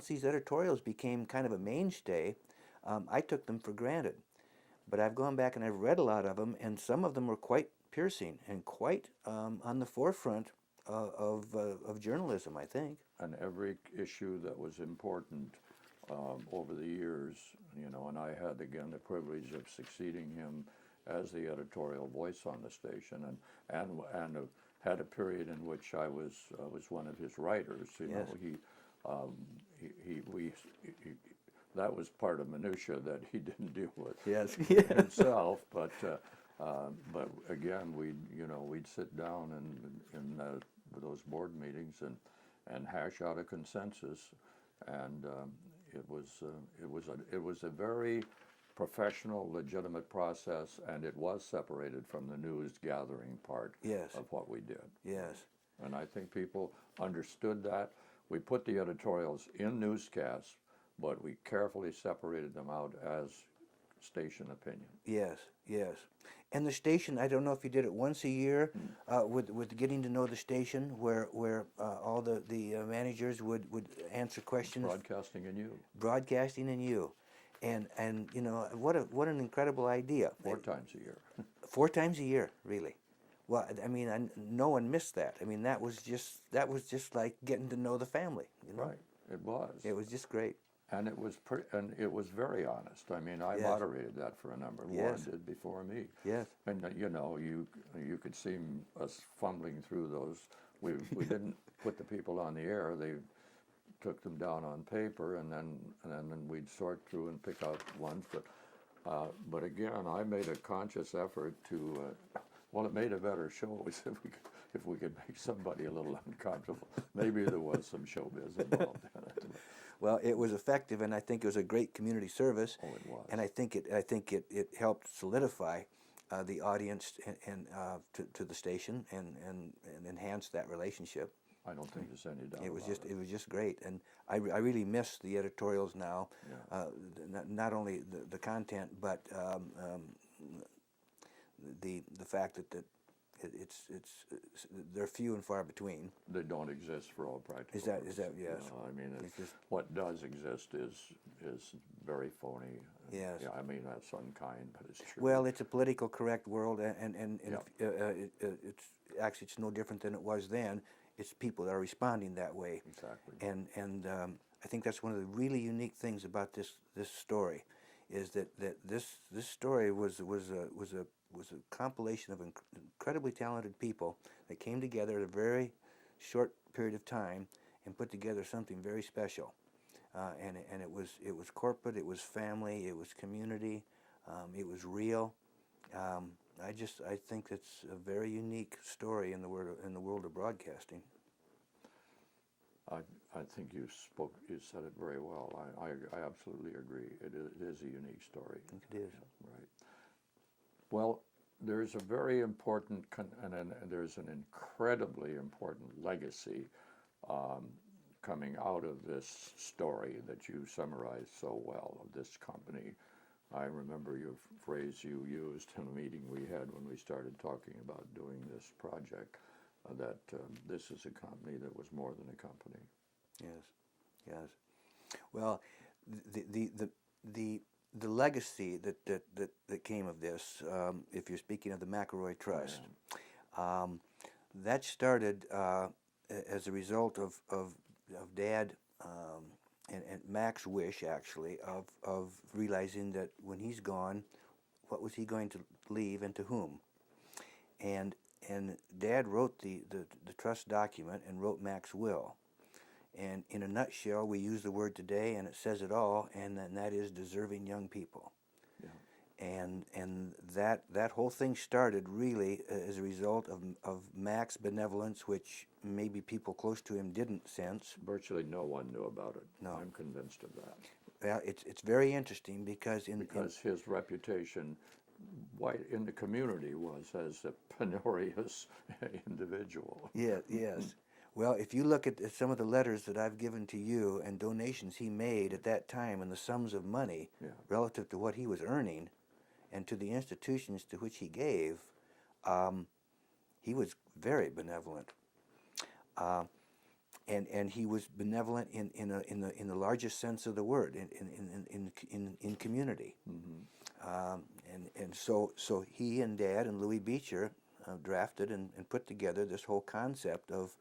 these editorials became kind of a mainstay, I took them for granted. But I've gone back and I've read a lot of them, and some of them were quite piercing and quite on the forefront of journalism, I think. And every issue that was important over the years, you know, and I had again the privilege of succeeding him as the editorial voice on the station, and had a period in which I was one of his writers. You Yes. know, he that was part of minutia that he didn't deal with Yes. himself, but again we'd sit down in those board meetings and hash out a consensus, and it was a very professional, legitimate process, and it was separated from the news gathering part Yes. of what we did. Yes. And I think people understood that. We put the editorials in newscasts, but we carefully separated them out as station opinion. Yes, yes. And the station, I don't know if you did it once a year, with getting to know the station, where all the managers would answer questions. Broadcasting and you. And you know, what an incredible idea. 4 times a year. 4 times a year, really. Well, I mean, no one missed that. I mean, that was just like getting to know the family, you know? Right, it was. It was just great. And it was very honest. I mean, I Yes. moderated that for a number. Yes. Warren did before me. Yes. And you know, you could see us fumbling through those. We didn't put the people on the air. They took them down on paper, and then we'd sort through and pick out ones. But again, I made a conscious effort to. Well, it made a better show if we could make somebody a little uncomfortable. Maybe there was some showbiz involved in it. Well, it was effective, and I think it was a great community service. Oh, it was. And I think it helped solidify the audience and to the station and enhance that relationship. I don't think there's any doubt. It was about it was just great, and I really miss the editorials now. Yeah. Not only the content, but the fact that it's they're few and far between. They don't exist for all practical Is that purposes. yes? You know, I mean, It's just- what does exist is very phony. Yes. Yeah, I mean that's unkind, but it's true. Well, it's a politically correct world, and Yeah. it's no different than it was then. It's people that are responding that way. Exactly. And I think that's one of the really unique things about this story, is that this story was a compilation of incredibly talented people that came together at a very short period of time and put together something very special. and it was corporate, it was family, it was community, it was real. I think it's a very unique story in the world of broadcasting. I think you said it very well. I absolutely agree. It is a unique story. I think it is. Right. Well, there's a very important, and there's an incredibly important legacy coming out of this story that you summarized so well of this company. I remember your phrase you used in a meeting we had when we started talking about doing this project, that this is a company that was more than a company. Yes, yes. Well, the legacy that came of this, if you're speaking of the McElroy Trust, that started as a result of Dad and Mac's wish, actually, of realizing that when he's gone, what was he going to leave and to whom? And Dad wrote the trust document and wrote Mac's will. And in a nutshell, we use the word today, and it says it all, and that is deserving young people. Yeah. And that whole thing started really as a result of Mac's benevolence, which maybe people close to him didn't sense. Virtually no one knew about it. No. I'm convinced of that. Well, it's very interesting because his reputation in the community was as a penurious individual. Yeah, yes. Well, if you look at some of the letters that I've given to you and donations he made at that time and the sums of money relative to what he was earning and to the institutions to which he gave, he was very benevolent. And he was benevolent in the largest sense of the word, in community. Mm-hmm. And so he and Dad and Louis Beecher drafted and put together this whole concept of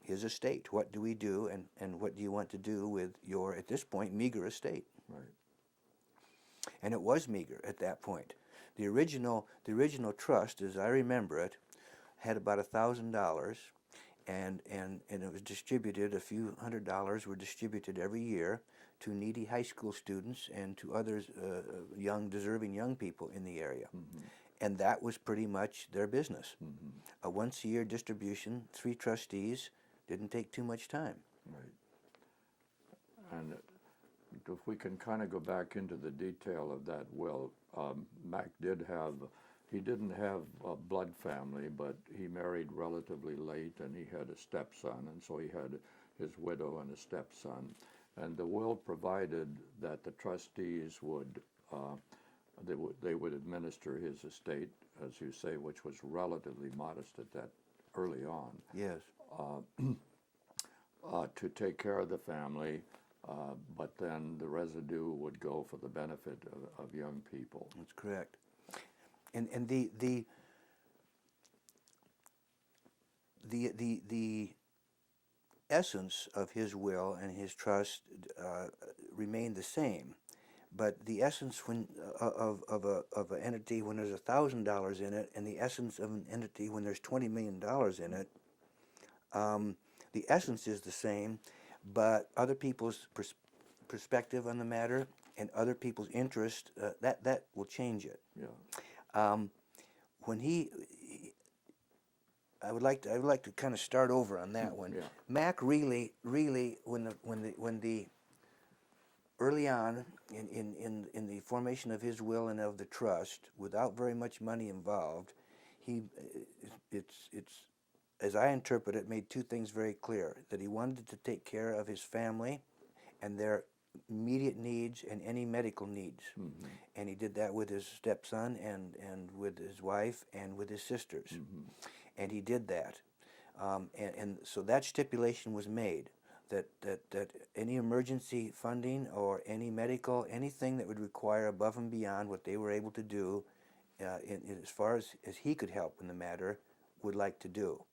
his estate. What do we do, and what do you want to do with your, at this point, meager estate? Right. And it was meager at that point. The original trust, as I remember it, had about $1,000, and it was distributed. A few $100s were distributed every year to needy high school students and to others, deserving young people in the area. Mm-hmm. And that was pretty much their business. Mm-hmm. A once-a-year distribution, 3 trustees, didn't take too much time. Right. And if we can kind of go back into the detail of that will, Mac didn't have a blood family, but he married relatively late, and he had a stepson, and so he had his widow and a stepson. And the will provided that the trustees would they would administer his estate, as you say, which was relatively modest at that early on. Yes. To take care of the family, but then the residue would go for the benefit of young people. That's correct. And the essence of his will and his trust remained the same. But the essence of an entity when there's $1,000 in it, and the essence of an entity when there's $20 million in it, the essence is the same, but other people's perspective on the matter and other people's interest that will change it. Yeah. I would like to kind of start over on that one. Yeah. Mac really when the early on in the formation of his will and of the trust, without very much money involved, it's as I interpret it, made 2 things very clear: that he wanted to take care of his family and their immediate needs and any medical needs. Mm-hmm. And he did that with his stepson and with his wife and with his sisters. Mm-hmm. And he did that. And so that stipulation was made, that any emergency funding or any medical, anything that would require above and beyond what they were able to do, as far as he could help in the matter, would like to do.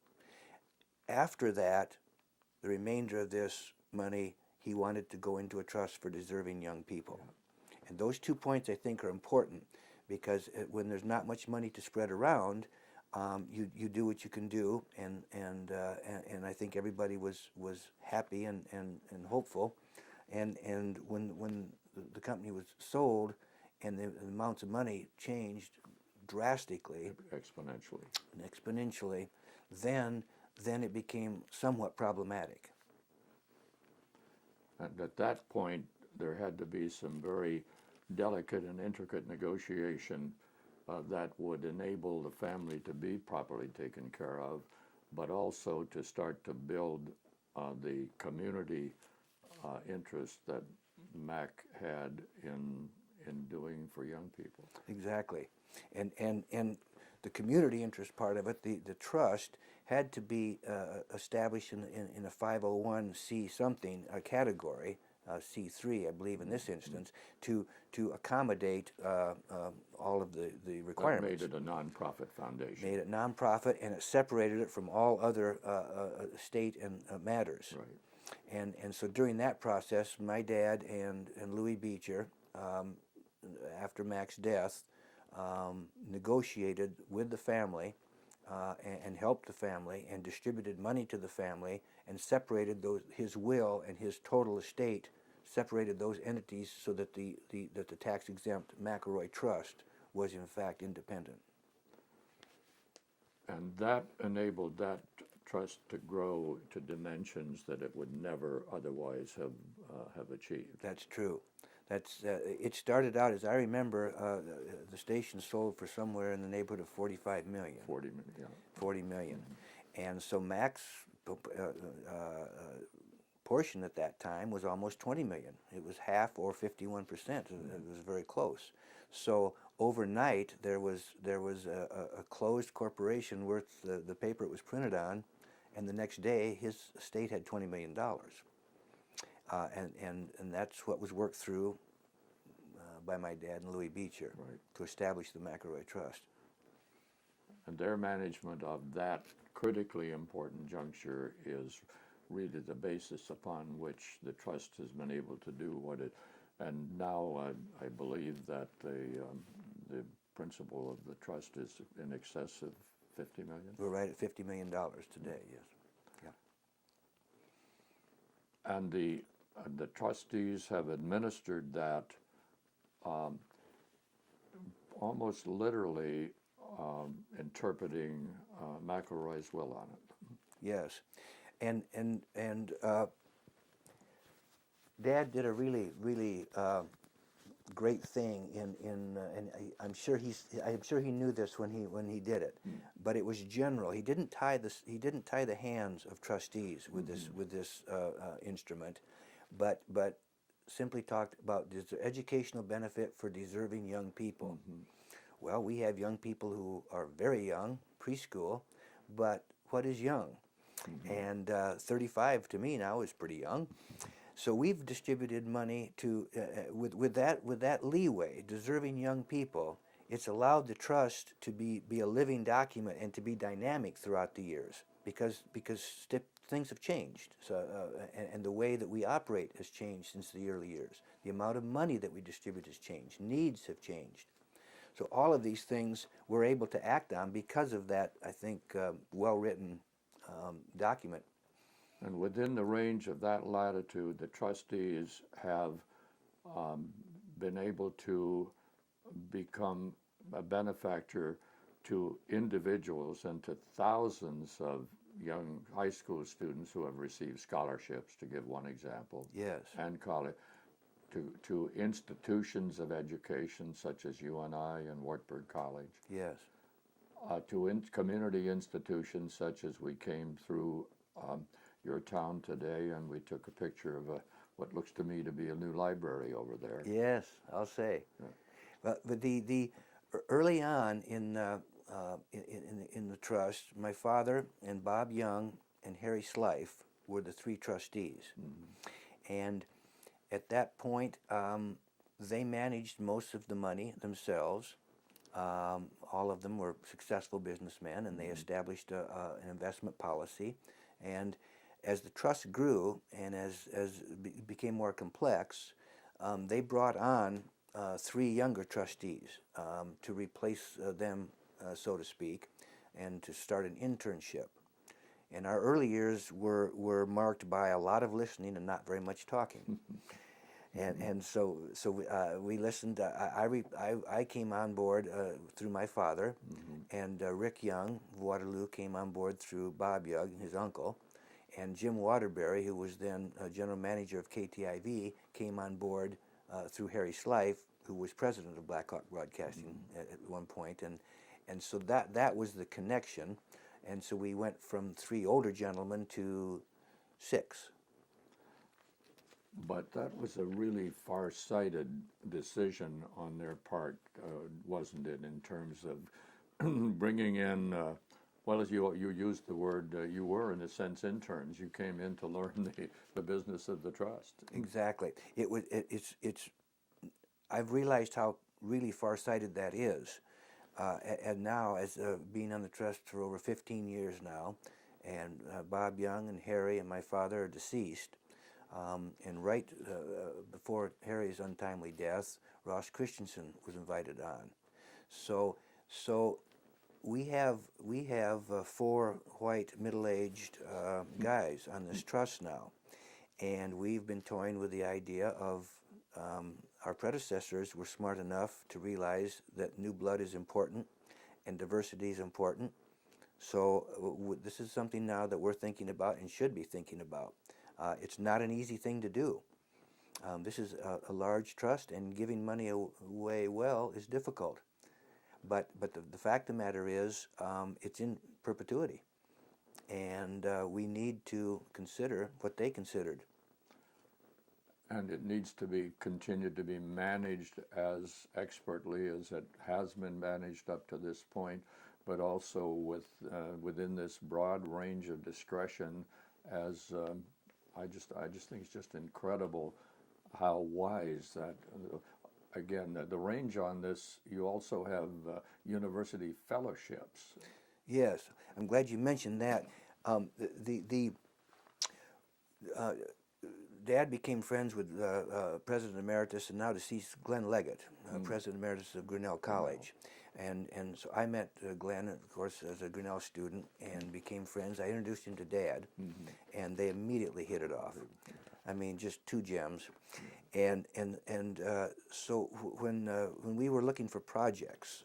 After that, the remainder of this money, he wanted to go into a trust for deserving young people. Yeah. And those 2 points, I think, are important, because when there's not much money to spread around, you do what you can do, and I think everybody was happy and hopeful and when the company was sold, and the amounts of money changed drastically, exponentially, then it became somewhat problematic. And at that point, there had to be some very delicate and intricate negotiation that would enable the family to be properly taken care of, but also to start to build the community interest that Mac had in doing for young people. Exactly, and the community interest part of it, the trust had to be established in a 501c something category, C3, I believe in this instance, to accommodate all of the requirements. That made it a nonprofit foundation. Made it nonprofit, and it separated it from all other state and matters. Right. And so during that process, my dad and Louis Beecher, after Mac's death, negotiated with the family and helped the family and distributed money to the family and separated his will and his total estate, separated those entities so that the tax-exempt McElroy Trust was in fact independent. And that enabled that trust to grow to dimensions that it would never otherwise have achieved. That's true. It started out, as I remember, the station sold for somewhere in the neighborhood of 45 million. 40 million, yeah. 40 million. And so Mac's portion at that time was almost 20 million. It was half, or 51%. It was very close. So overnight, there was a closed corporation worth the paper it was printed on, and the next day his estate had $20 million. And that's what was worked through by my dad and Louis Beecher, right, to establish the McElroy Trust. And their management of that critically important juncture is really the basis upon which the trust has been able to do what it. And now I believe that the principal of the trust is in excess of $50 million. We're right at $50 million today. Yes. Yeah. And the trustees have administered that almost literally interpreting McElroy's will on it. Yes, and Dad did a really great thing and I'm sure he knew this when he did it, but it was general. He didn't tie the hands of trustees with this instrument, but simply talked about the educational benefit for deserving young people. Well, we have young people who are very young, preschool, but what is young? And 35 to me now is pretty young. So we've distributed money to with that leeway, deserving young people. It's allowed the trust to be a living document and to be dynamic throughout the years because things have changed. So and the way that we operate has changed since the early years. The amount of money that we distribute has changed. Needs have changed. So all of these things we're able to act on because of that, I think, well-written document. And within the range of that latitude, the trustees have been able to become a benefactor to individuals and to thousands of young high school students who have received scholarships, to give one example. Yes. And college, to institutions of education such as UNI and Wartburg College. Yes. To community institutions such as we came through your town today, and we took a picture of what looks to me to be a new library over there. Yes, I'll say. Yeah. But the early on in the trust, my father and Bob Young and Harry Slife were the three trustees, and at that point, they managed most of the money themselves. All of them were successful businessmen, and they established an investment policy. And as the trust grew and as it became more complex, they brought on three younger trustees to replace them, so to speak, and to start an internship. And our early years were marked by a lot of listening and not very much talking. And so we listened. I came on board through my father, and Rick Young of Waterloo came on board through Bob Young, his uncle, and Jim Waterbury, who was then general manager of KTIV, came on board through Harry Slife, who was president of Blackhawk Broadcasting at one point, and so that was the connection, and so we went from 3 older gentlemen to 6. But that was a really far-sighted decision on their part, wasn't it, in terms of bringing in, well, as you used the word, you were, in a sense, interns. You came in to learn the business of the trust. Exactly. It's I've realized how really far-sighted that is. And now, as being on the trust for over 15 years now, and Bob Young and Harry and my father are deceased, and right before Harry's untimely death, Ross Christensen was invited on. So we have 4 white middle-aged guys on this trust now, and we've been toying with the idea of our predecessors were smart enough to realize that new blood is important and diversity is important. So this is something now that we're thinking about and should be thinking about. It's not an easy thing to do. This is a large trust, and giving money away well is difficult. But the fact of the matter is, it's in perpetuity, and we need to consider what they considered. And it needs to be continued to be managed as expertly as it has been managed up to this point, but also within this broad range of discretion. As I just think it's just incredible how wise that. Again, the range on this. You also have university fellowships. Yes, I'm glad you mentioned that. Dad became friends with President Emeritus and now deceased Glenn Leggett, President Emeritus of Grinnell College. And so I met Glenn, of course, as a Grinnell student and became friends. I introduced him to Dad, and they immediately hit it off. I mean, just 2 gems. And so when we were looking for projects,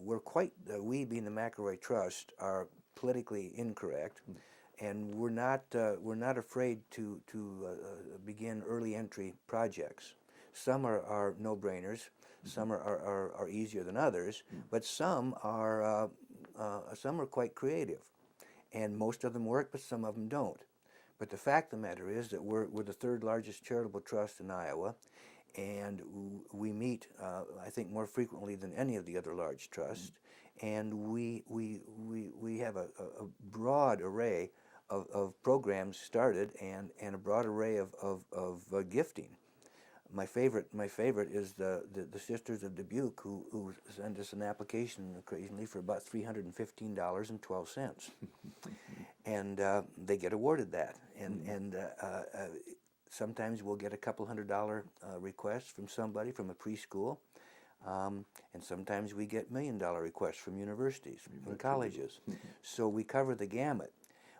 we being the McElroy Trust are politically incorrect. And we're not afraid to begin early entry projects. Some are no-brainers, some are easier than others, but some are quite creative, and most of them work, but some of them don't. But the fact of the matter is that we're the 3rd largest charitable trust in Iowa, and we meet I think more frequently than any of the other large trusts, and we have a broad array of programs started and a broad array of gifting. My favorite is the Sisters of Dubuque, who send us an application occasionally for about $315.12, and they get awarded that. And sometimes we'll get a couple $100 requests from somebody from a preschool, and sometimes we get $1 million requests from universities and colleges. So we cover the gamut.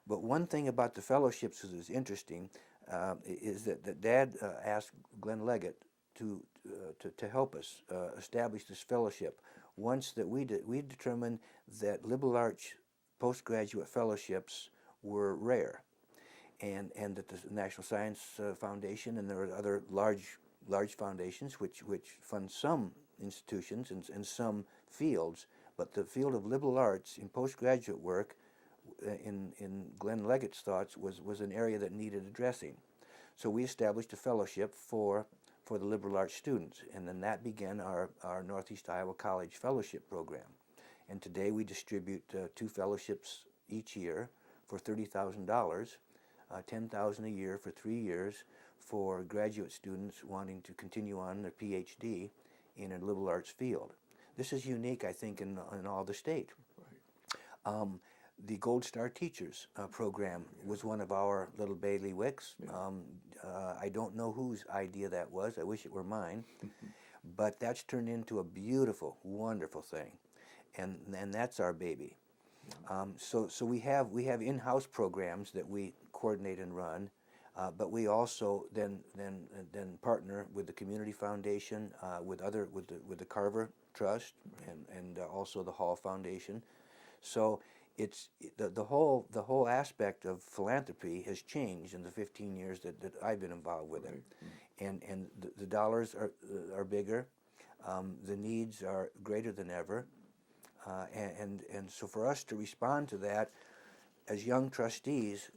But one thing about the fellowships that is interesting is that Dad asked Glenn Leggett to help us establish this fellowship. Once that we determined that liberal arts postgraduate fellowships were rare, and that the National Science Foundation and there are other large foundations which fund some institutions and some fields, but the field of liberal arts in postgraduate work in Glenn Leggett's thoughts was an area that needed addressing. So we established a fellowship for the liberal arts students, and then that began our Northeast Iowa College Fellowship Program. And today we distribute 2 fellowships each year for $30,000, $10,000 a year for 3 years for graduate students wanting to continue on their PhD in a liberal arts field. This is unique, I think, in all the state. The Gold Star Teachers program was one of our little bailiwicks. I don't know whose idea that was. I wish it were mine. But that's turned into a beautiful, wonderful thing. And that's our baby. So we have in-house programs that we coordinate and run, but we also then partner with the community foundation, with the Carver Trust, and also the Hall Foundation. So it's the whole aspect of philanthropy has changed in the 15 years that I've been involved with it, and the dollars are bigger, the needs are greater than ever, and so for us to respond to that as young trustees,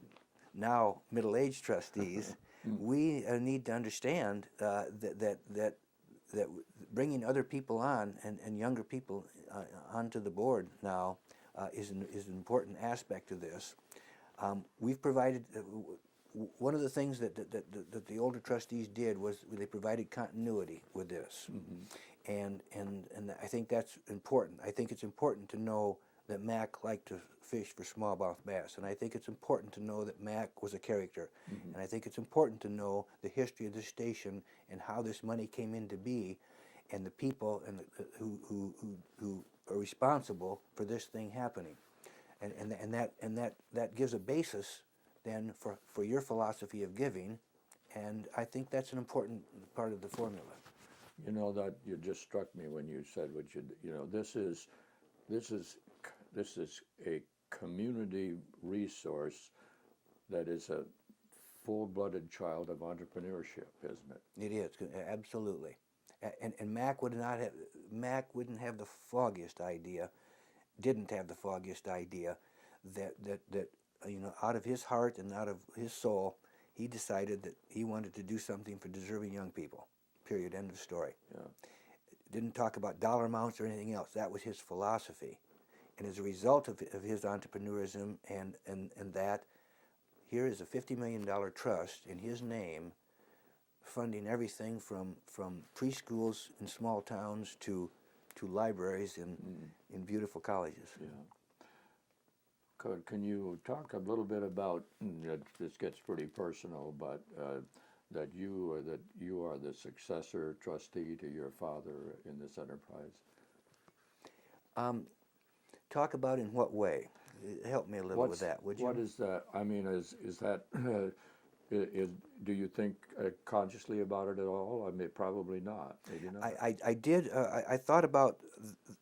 now middle-aged trustees, we need to understand that bringing other people on and younger people onto the board now is an important aspect of this. We've provided one of the things that the older trustees did was they provided continuity with this, and I think that's important. I think it's important to know that Mac liked to fish for smallmouth bass, and I think it's important to know that Mac was a character, and I think it's important to know the history of this station and how this money came into be, and the people and who are responsible for this thing happening, and that gives a basis then for your philosophy of giving, and I think that's an important part of the formula. You know, that you just struck me when you said what you know, this is a community resource that is a full-blooded child of entrepreneurship, isn't it? It is, absolutely. And Mac wouldn't have the foggiest idea, didn't have the foggiest idea that you know, out of his heart and out of his soul, he decided that he wanted to do something for deserving young people. Period. End of story. Yeah. Didn't talk about dollar amounts or anything else. That was his philosophy. And as a result of his entrepreneurism and that, here is a $50 million trust in his name, funding everything from preschools in small towns to libraries in beautiful colleges. Yeah. Can you talk a little bit about, this gets pretty personal, but that you are the successor trustee to your father in this enterprise? Talk about in what way? Help me a little with that, would you? What is that? I mean, is that, do you think consciously about it at all? I mean, probably not. Maybe not. I did. I thought about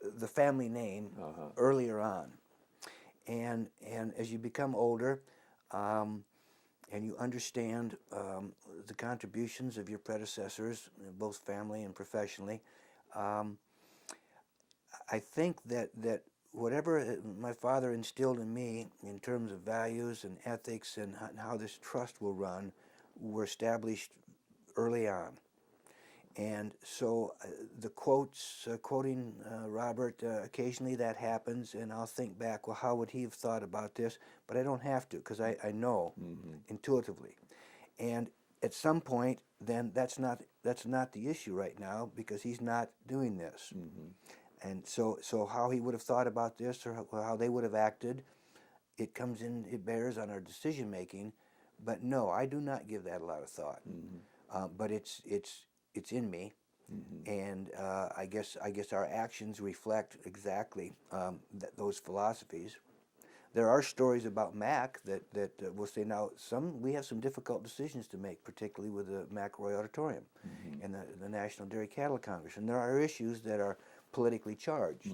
the family name earlier on, and as you become older, and you understand the contributions of your predecessors, both family and professionally, I think that whatever my father instilled in me in terms of values and ethics and how this trust will run were established early on. And so the quotes, quoting Robert, occasionally that happens, and I'll think back, well, how would he have thought about this? But I don't have to, because I know intuitively. And at some point, then that's not the issue right now, because he's not doing this. And so how he would have thought about this, or how they would have acted, it bears on our decision making. But no, I do not give that a lot of thought. But it's in me, and I guess our actions reflect exactly those philosophies. There are stories about Mac that we'll say now. We have some difficult decisions to make, particularly with the McElroy Auditorium and the National Dairy Cattle Congress, and there are issues that are politically charged,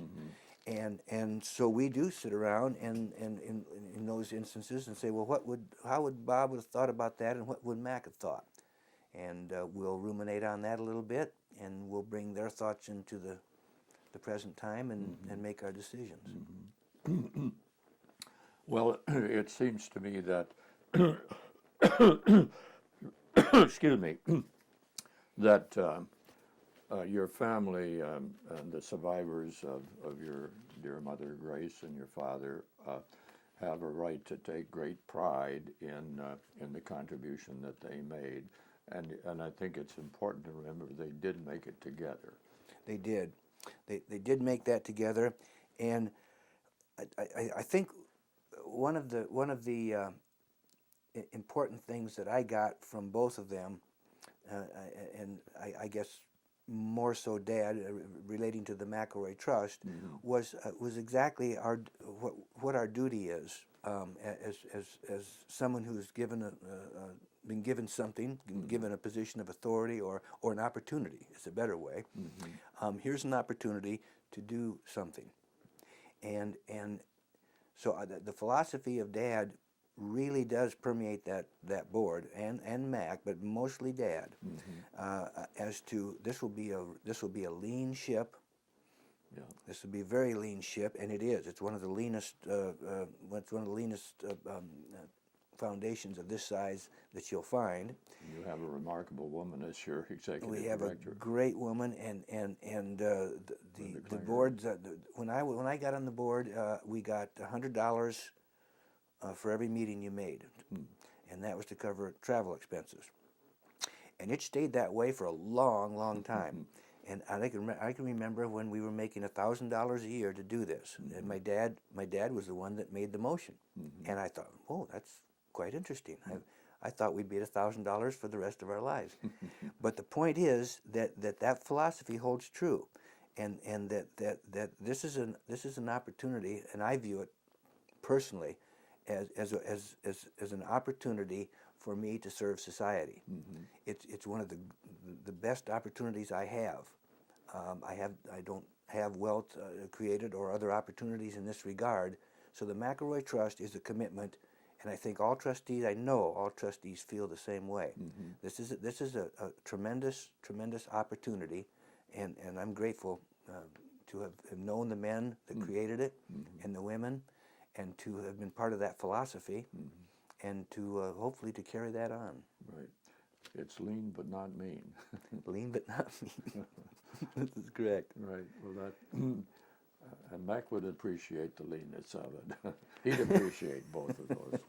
and so we do sit around and in those instances and say, well, how would Bob have thought about that, and what would Mac have thought? And we'll ruminate on that a little bit, and we'll bring their thoughts into the present time and make our decisions. Well, it seems to me that, excuse me, that your family and the survivors of your dear mother Grace and your father have a right to take great pride in the contribution that they made. And I think it's important to remember they did make it together. They did. They did make that together, and I think one of the important things that I got from both of them, and I guess more so Dad, relating to the McElroy Trust, was exactly what our duty is as someone who's been given something, given a position of authority or an opportunity. It's a better way. Here's an opportunity to do something, and so the philosophy of Dad really does permeate that board and Mac, but mostly Dad, as to this will be a lean ship. Yeah. This will be a very lean ship, and it is. It's one of the leanest. It's one of the leanest foundations of this size that you'll find. You have a remarkable woman as your executive We have director. a great woman, and the boards. When I got on the board, we got $100 for every meeting you made, and that was to cover travel expenses. And it stayed that way for a long, long time. And I can remember when we were making $1,000 a year to do this. And my dad was the one that made the motion. And I thought, whoa, that's quite interesting. I thought we'd be at $1,000 for the rest of our lives. But the point is that philosophy holds true, and that this is an opportunity, and I view it personally as an opportunity for me to serve society. It's one of the best opportunities I have. I don't have wealth created or other opportunities in this regard. So the McElroy Trust is a commitment, and I think all trustees feel the same way. This is a tremendous opportunity, and I'm grateful to have known the men that created it and the women, and to have been part of that philosophy, and to hopefully to carry that on. Right. It's lean but not mean. Lean but not mean. This is correct. Right. Well, that and Mac would appreciate the leanness of it. He'd appreciate both of those.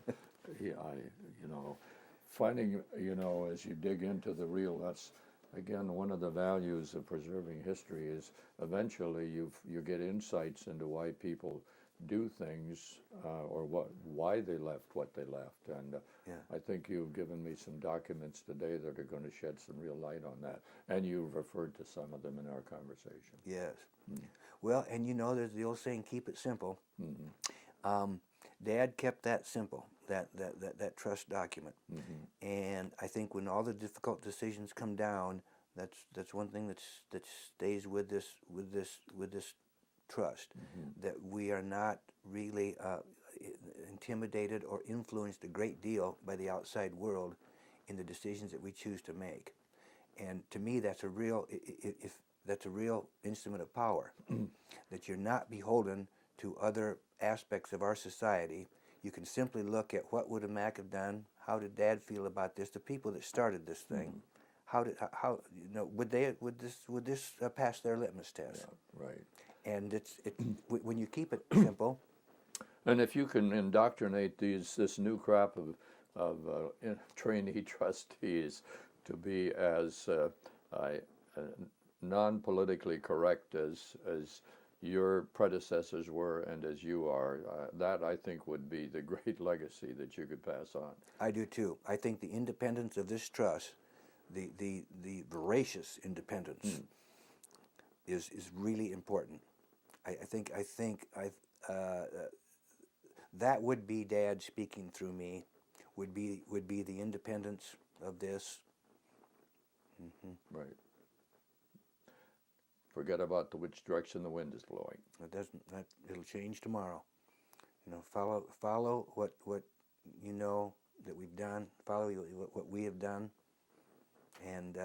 Finding, as you dig into the real, that's again one of the values of preserving history is eventually you get insights into why people do things or why they left what they left, and I think you've given me some documents today that are going to shed some real light on that, and you've referred to some of them in our conversation. Yes. Well, and there's the old saying, keep it simple. Dad kept that simple, that trust document, and I think when all the difficult decisions come down, that's one thing that stays with this trust, that we are not really intimidated or influenced a great deal by the outside world in the decisions that we choose to make. And to me, that's a real instrument of power, that you're not beholden to other aspects of our society. You can simply look at what would a Mac have done, how did Dad feel about this, the people that started this thing. Would this pass their litmus test? Yeah, right. And when you keep it simple. And if you can indoctrinate this new crop of trainee trustees to be as non-politically correct as your predecessors were and as you are, that I think would be the great legacy that you could pass on. I do too. I think the independence of this trust, the voracious independence, is really important. I think that would be Dad speaking through me, would be the independence of this. Right. Forget about which direction the wind is blowing. It'll change tomorrow. Follow what that we've done. Follow what we have done, and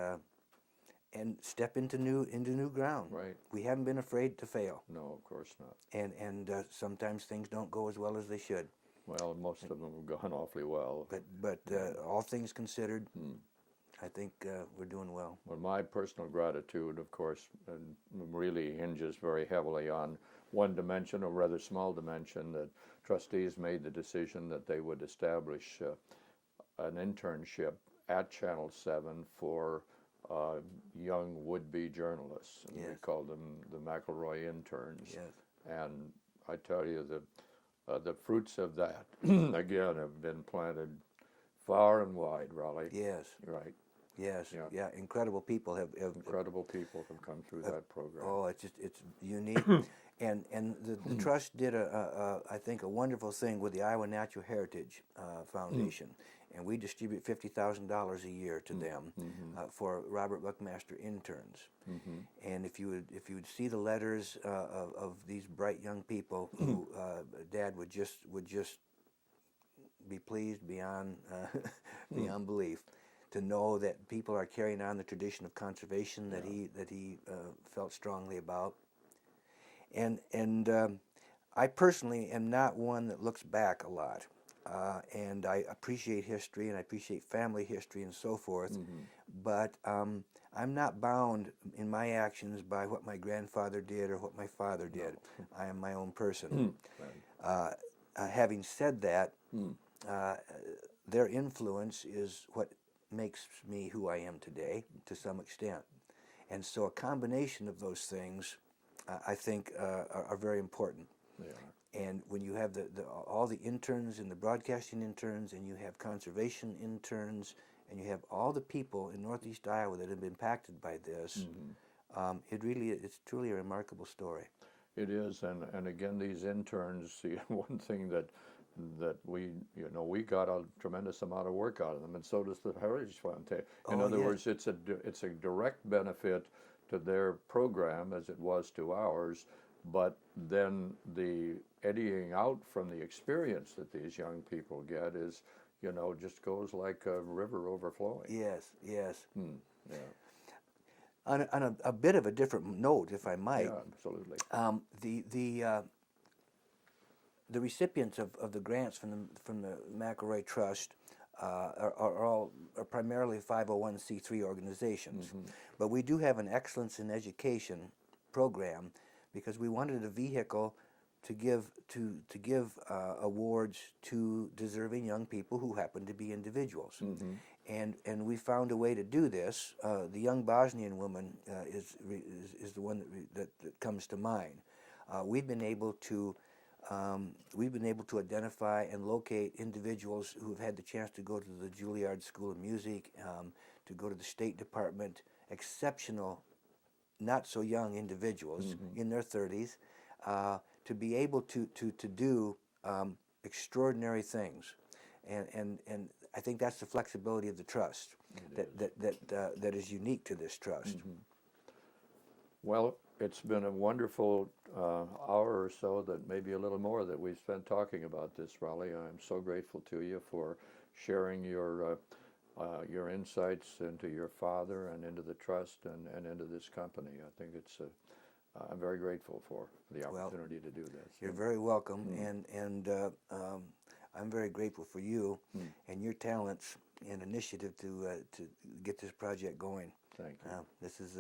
step into new ground. Right. We haven't been afraid to fail. No, of course not. And sometimes things don't go as well as they should. Well, most of them have gone awfully well. But all things considered, I think we're doing well. Well, my personal gratitude, of course, really hinges very heavily on one dimension, a rather small dimension, that trustees made the decision that they would establish an internship at Channel 7 for young would-be journalists. And we called them the McElroy interns. Yes. And I tell you that the fruits of that, again, have been planted far and wide, Raleigh. Yes. Right. Yes. Yeah. Incredible people have Incredible people have come through that program. Oh, it's unique. And the trust did I think a wonderful thing with the Iowa Natural Heritage Foundation, and we distribute $50,000 a year to them for Robert Buckmaster interns. And if you would see the letters of these bright young people who Dad would just be pleased beyond beyond belief to know that people are carrying on the tradition of conservation that he felt strongly about. And I personally am not one that looks back a lot, and I appreciate history and I appreciate family history and so forth, but I'm not bound in my actions by what my grandfather did or what my father did. I am my own person. Having said that, their influence is what makes me who I am today to some extent. And so a combination of those things I think are very important. They are. And when you have all the interns and the broadcasting interns, and you have conservation interns, and you have all the people in Northeast Iowa that have been impacted by this, it's truly a remarkable story. It is, and again, these interns, the one thing that we got a tremendous amount of work out of them, and so does the Heritage Fund. In other words, it's a direct benefit to their program as it was to ours, but then the eddying out from the experience that these young people get is, just goes like a river overflowing. Yes, yes. Yeah. On a bit of a different note, if I might. Yeah, absolutely. The recipients of the grants from the McElroy Trust are primarily 501c3 organizations, but we do have an Excellence in Education program because we wanted a vehicle to give awards to deserving young people who happen to be individuals, and we found a way to do this. The young Bosnian woman is the one that comes to mind. We've been able to identify and locate individuals who have had the chance to go to the Juilliard School of Music, to go to the State Department, exceptional, not so young individuals in their 30s, to be able to do extraordinary things. And I think that's the flexibility of the trust that is unique to this trust. Well, it's been a wonderful hour or so, that maybe a little more, that we've spent talking about this, Raleigh. I'm so grateful to you for sharing your insights into your father and into the trust and into this company. I think I'm very grateful for the opportunity to do this. You're very welcome, and I'm very grateful for you and your talents and initiative to get this project going. Thank you. This is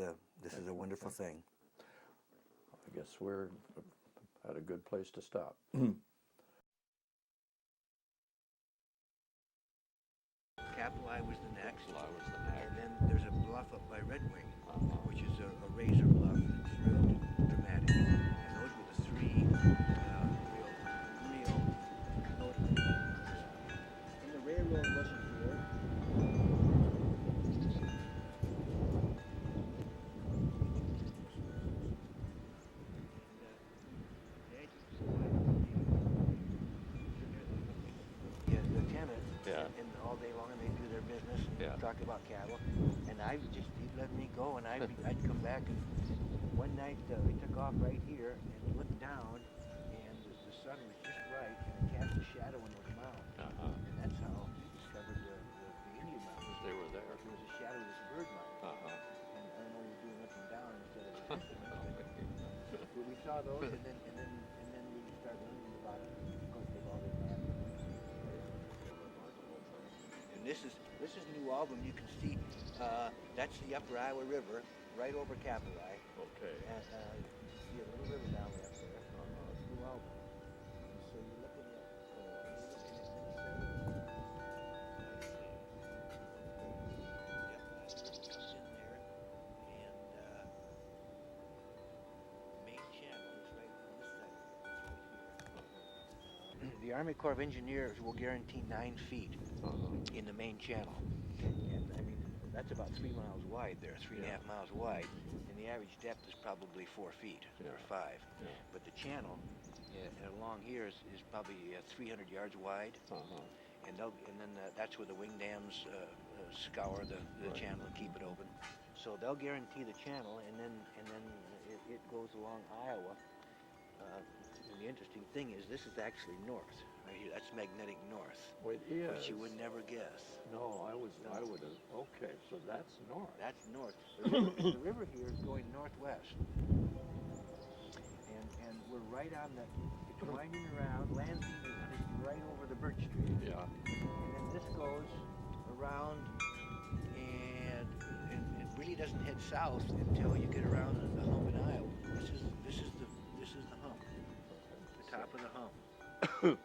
a wonderful thing. I guess we're at a good place to stop. Capitol I was the next. And then there's a bluff up by Red Wing, which is a razor bluff, and it's real dramatic. And those were the three real notable things. And the railroad wasn't here. And all day long, and they do their business and talk about cattle. And he'd let me go, and I'd come back. And one night we took off right here and looked down, and the sun was just right, and it cast a shadow on those mounds. And that's how we discovered the Indian mountains. They were there. There was a shadow of this bird mound. And I don't know, we were doing up and down instead of but we saw those, and then we started learning about it. Of course, they've all been mapped. And this is New Album. You can see that's the Upper Iowa River right over Capitol. Okay. And you can see a little river valley up there. It's New Album. And so you're looking at Minnesota. Yep, comes in there, and main channel is right on this side. It's right here. The Army Corps of Engineers will guarantee 9 feet in the main channel. And I mean, that's about 3 miles wide there, 3.5 Yeah. miles wide, and the average depth is probably 4 feet Yeah. or 5. Yeah. But the channel along here is probably 300 yards wide, Uh-huh. and then that's where the wing dams scour the Right. channel and keep it open. So they'll guarantee the channel, and then it goes along Iowa. And the interesting thing is this is actually north right here. That's magnetic north, Well, it is. which you would never guess. No, I would have, okay, so that's north. That's north. The river here is going northwest, and we're right on the. It's winding around. Lansing is right over the birch tree. Yeah. And then this goes around, and it really doesn't head south until you get around the hump in Iowa. This is the hump, the top of the hump.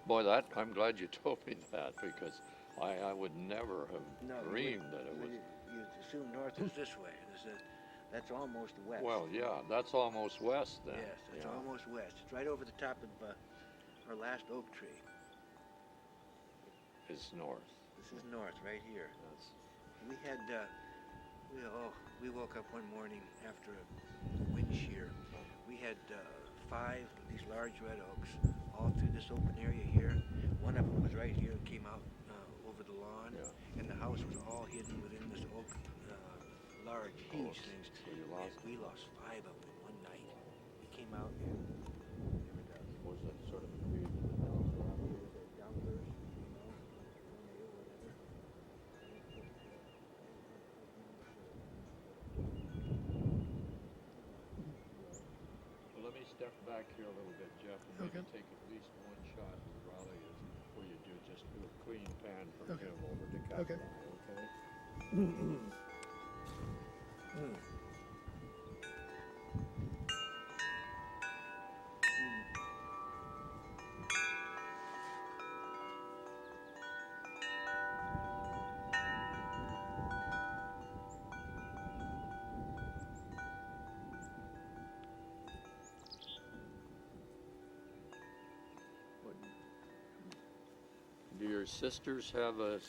Boy, I'm glad you told me that, because I would never have dreamed that it was. You assume north is this way. That's almost west. Well, yeah, that's almost west then. Yes, it's Yeah. almost west. It's right over the top of our last oak tree. It's north. This is north, right here. That's, We had, we woke up one morning after a wind shear. We had 5 of these large red oaks all through this open area here. One of them was right here and came out over the lawn, Yeah. and the house was all hidden within this oak, large, huge Oh, things. so you lost We lost 5 of them in one night. We came out and was that sort of created the downdraft? downburst, Well, let me step back here a little bit, Jeff, and maybe take at least one shot with Raleigh before you just do a clean pan from him over to Captain. Okay. Do your sisters have a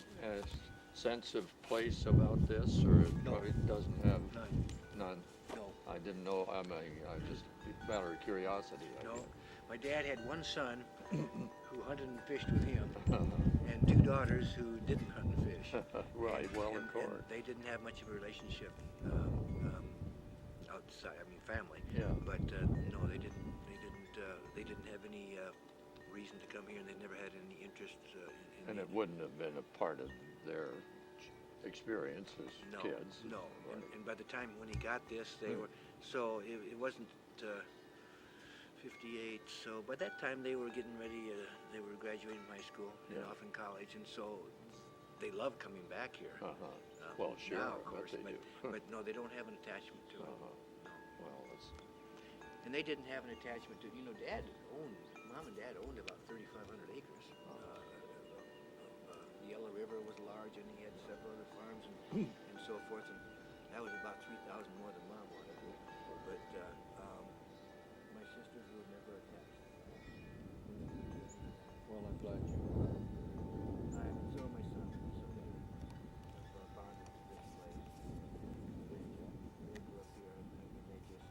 sense of place about this, or No. it doesn't have None. none? No. I didn't know. I just a matter of curiosity. I No. guess. My dad had one son who hunted and fished with him, Uh-huh. and 2 daughters who didn't hunt and fish. Right. Well, and of course. they didn't have much of a relationship outside. I mean, family. Yeah. But no, they didn't. They didn't have any reason to come here, and they never had any interest in. And it wouldn't have been a part of their experience as No, kids. no. Right. And by the time when he got this, they were. So it wasn't 58. So by that time they were getting ready. They were graduating from high school and Yeah. off in college, and so they love coming back here. Uh-huh. Well, sure, Now, of I bet course, they but, do. but no, they don't have an attachment to it. Uh-huh. No. Well, it's, And they didn't have an attachment to. Mom and Dad owned about 3,500 acres. The Yellow River was large, and he had several other farms and so forth, and that was about 3,000 more than Mom wanted. But my sisters were never attached. well, I'm glad you. And so my son. So they bonded to this place. They grew up here, and they just.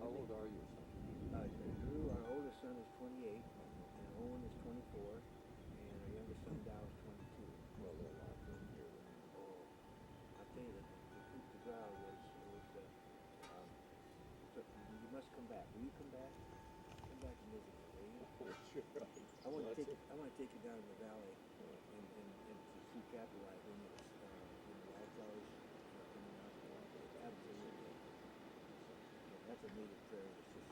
How old are you? Drew, our oldest son, is 28, and Owen is 24, and our youngest son, Dow, is 22. Well, they're a lot younger than Oh, I'll tell you that the coup de grace so you must come back. Will you come back? Come back and visit me, will you? Sure. I want to take you down in the valley and to see Capitol when the wildflowers are coming out. It's absolutely. That's a native prairie. It's just.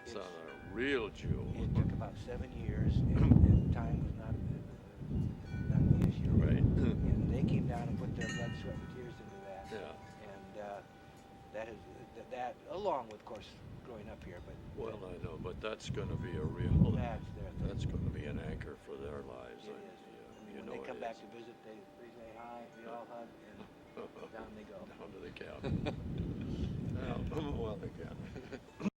It's a real jewel. It took about 7 years, and time was not the issue. Right. And they came down and put their blood, sweat, and tears into that. Yeah. And that along with, of course, growing up here, but Well, I know, but that's going to be a real. that's their thing. That's going to be an anchor for their lives. It is. I mean, You when know they come it back is. to visit, we say hi, we all hug, and down they go. Down to the cabin. Well, again.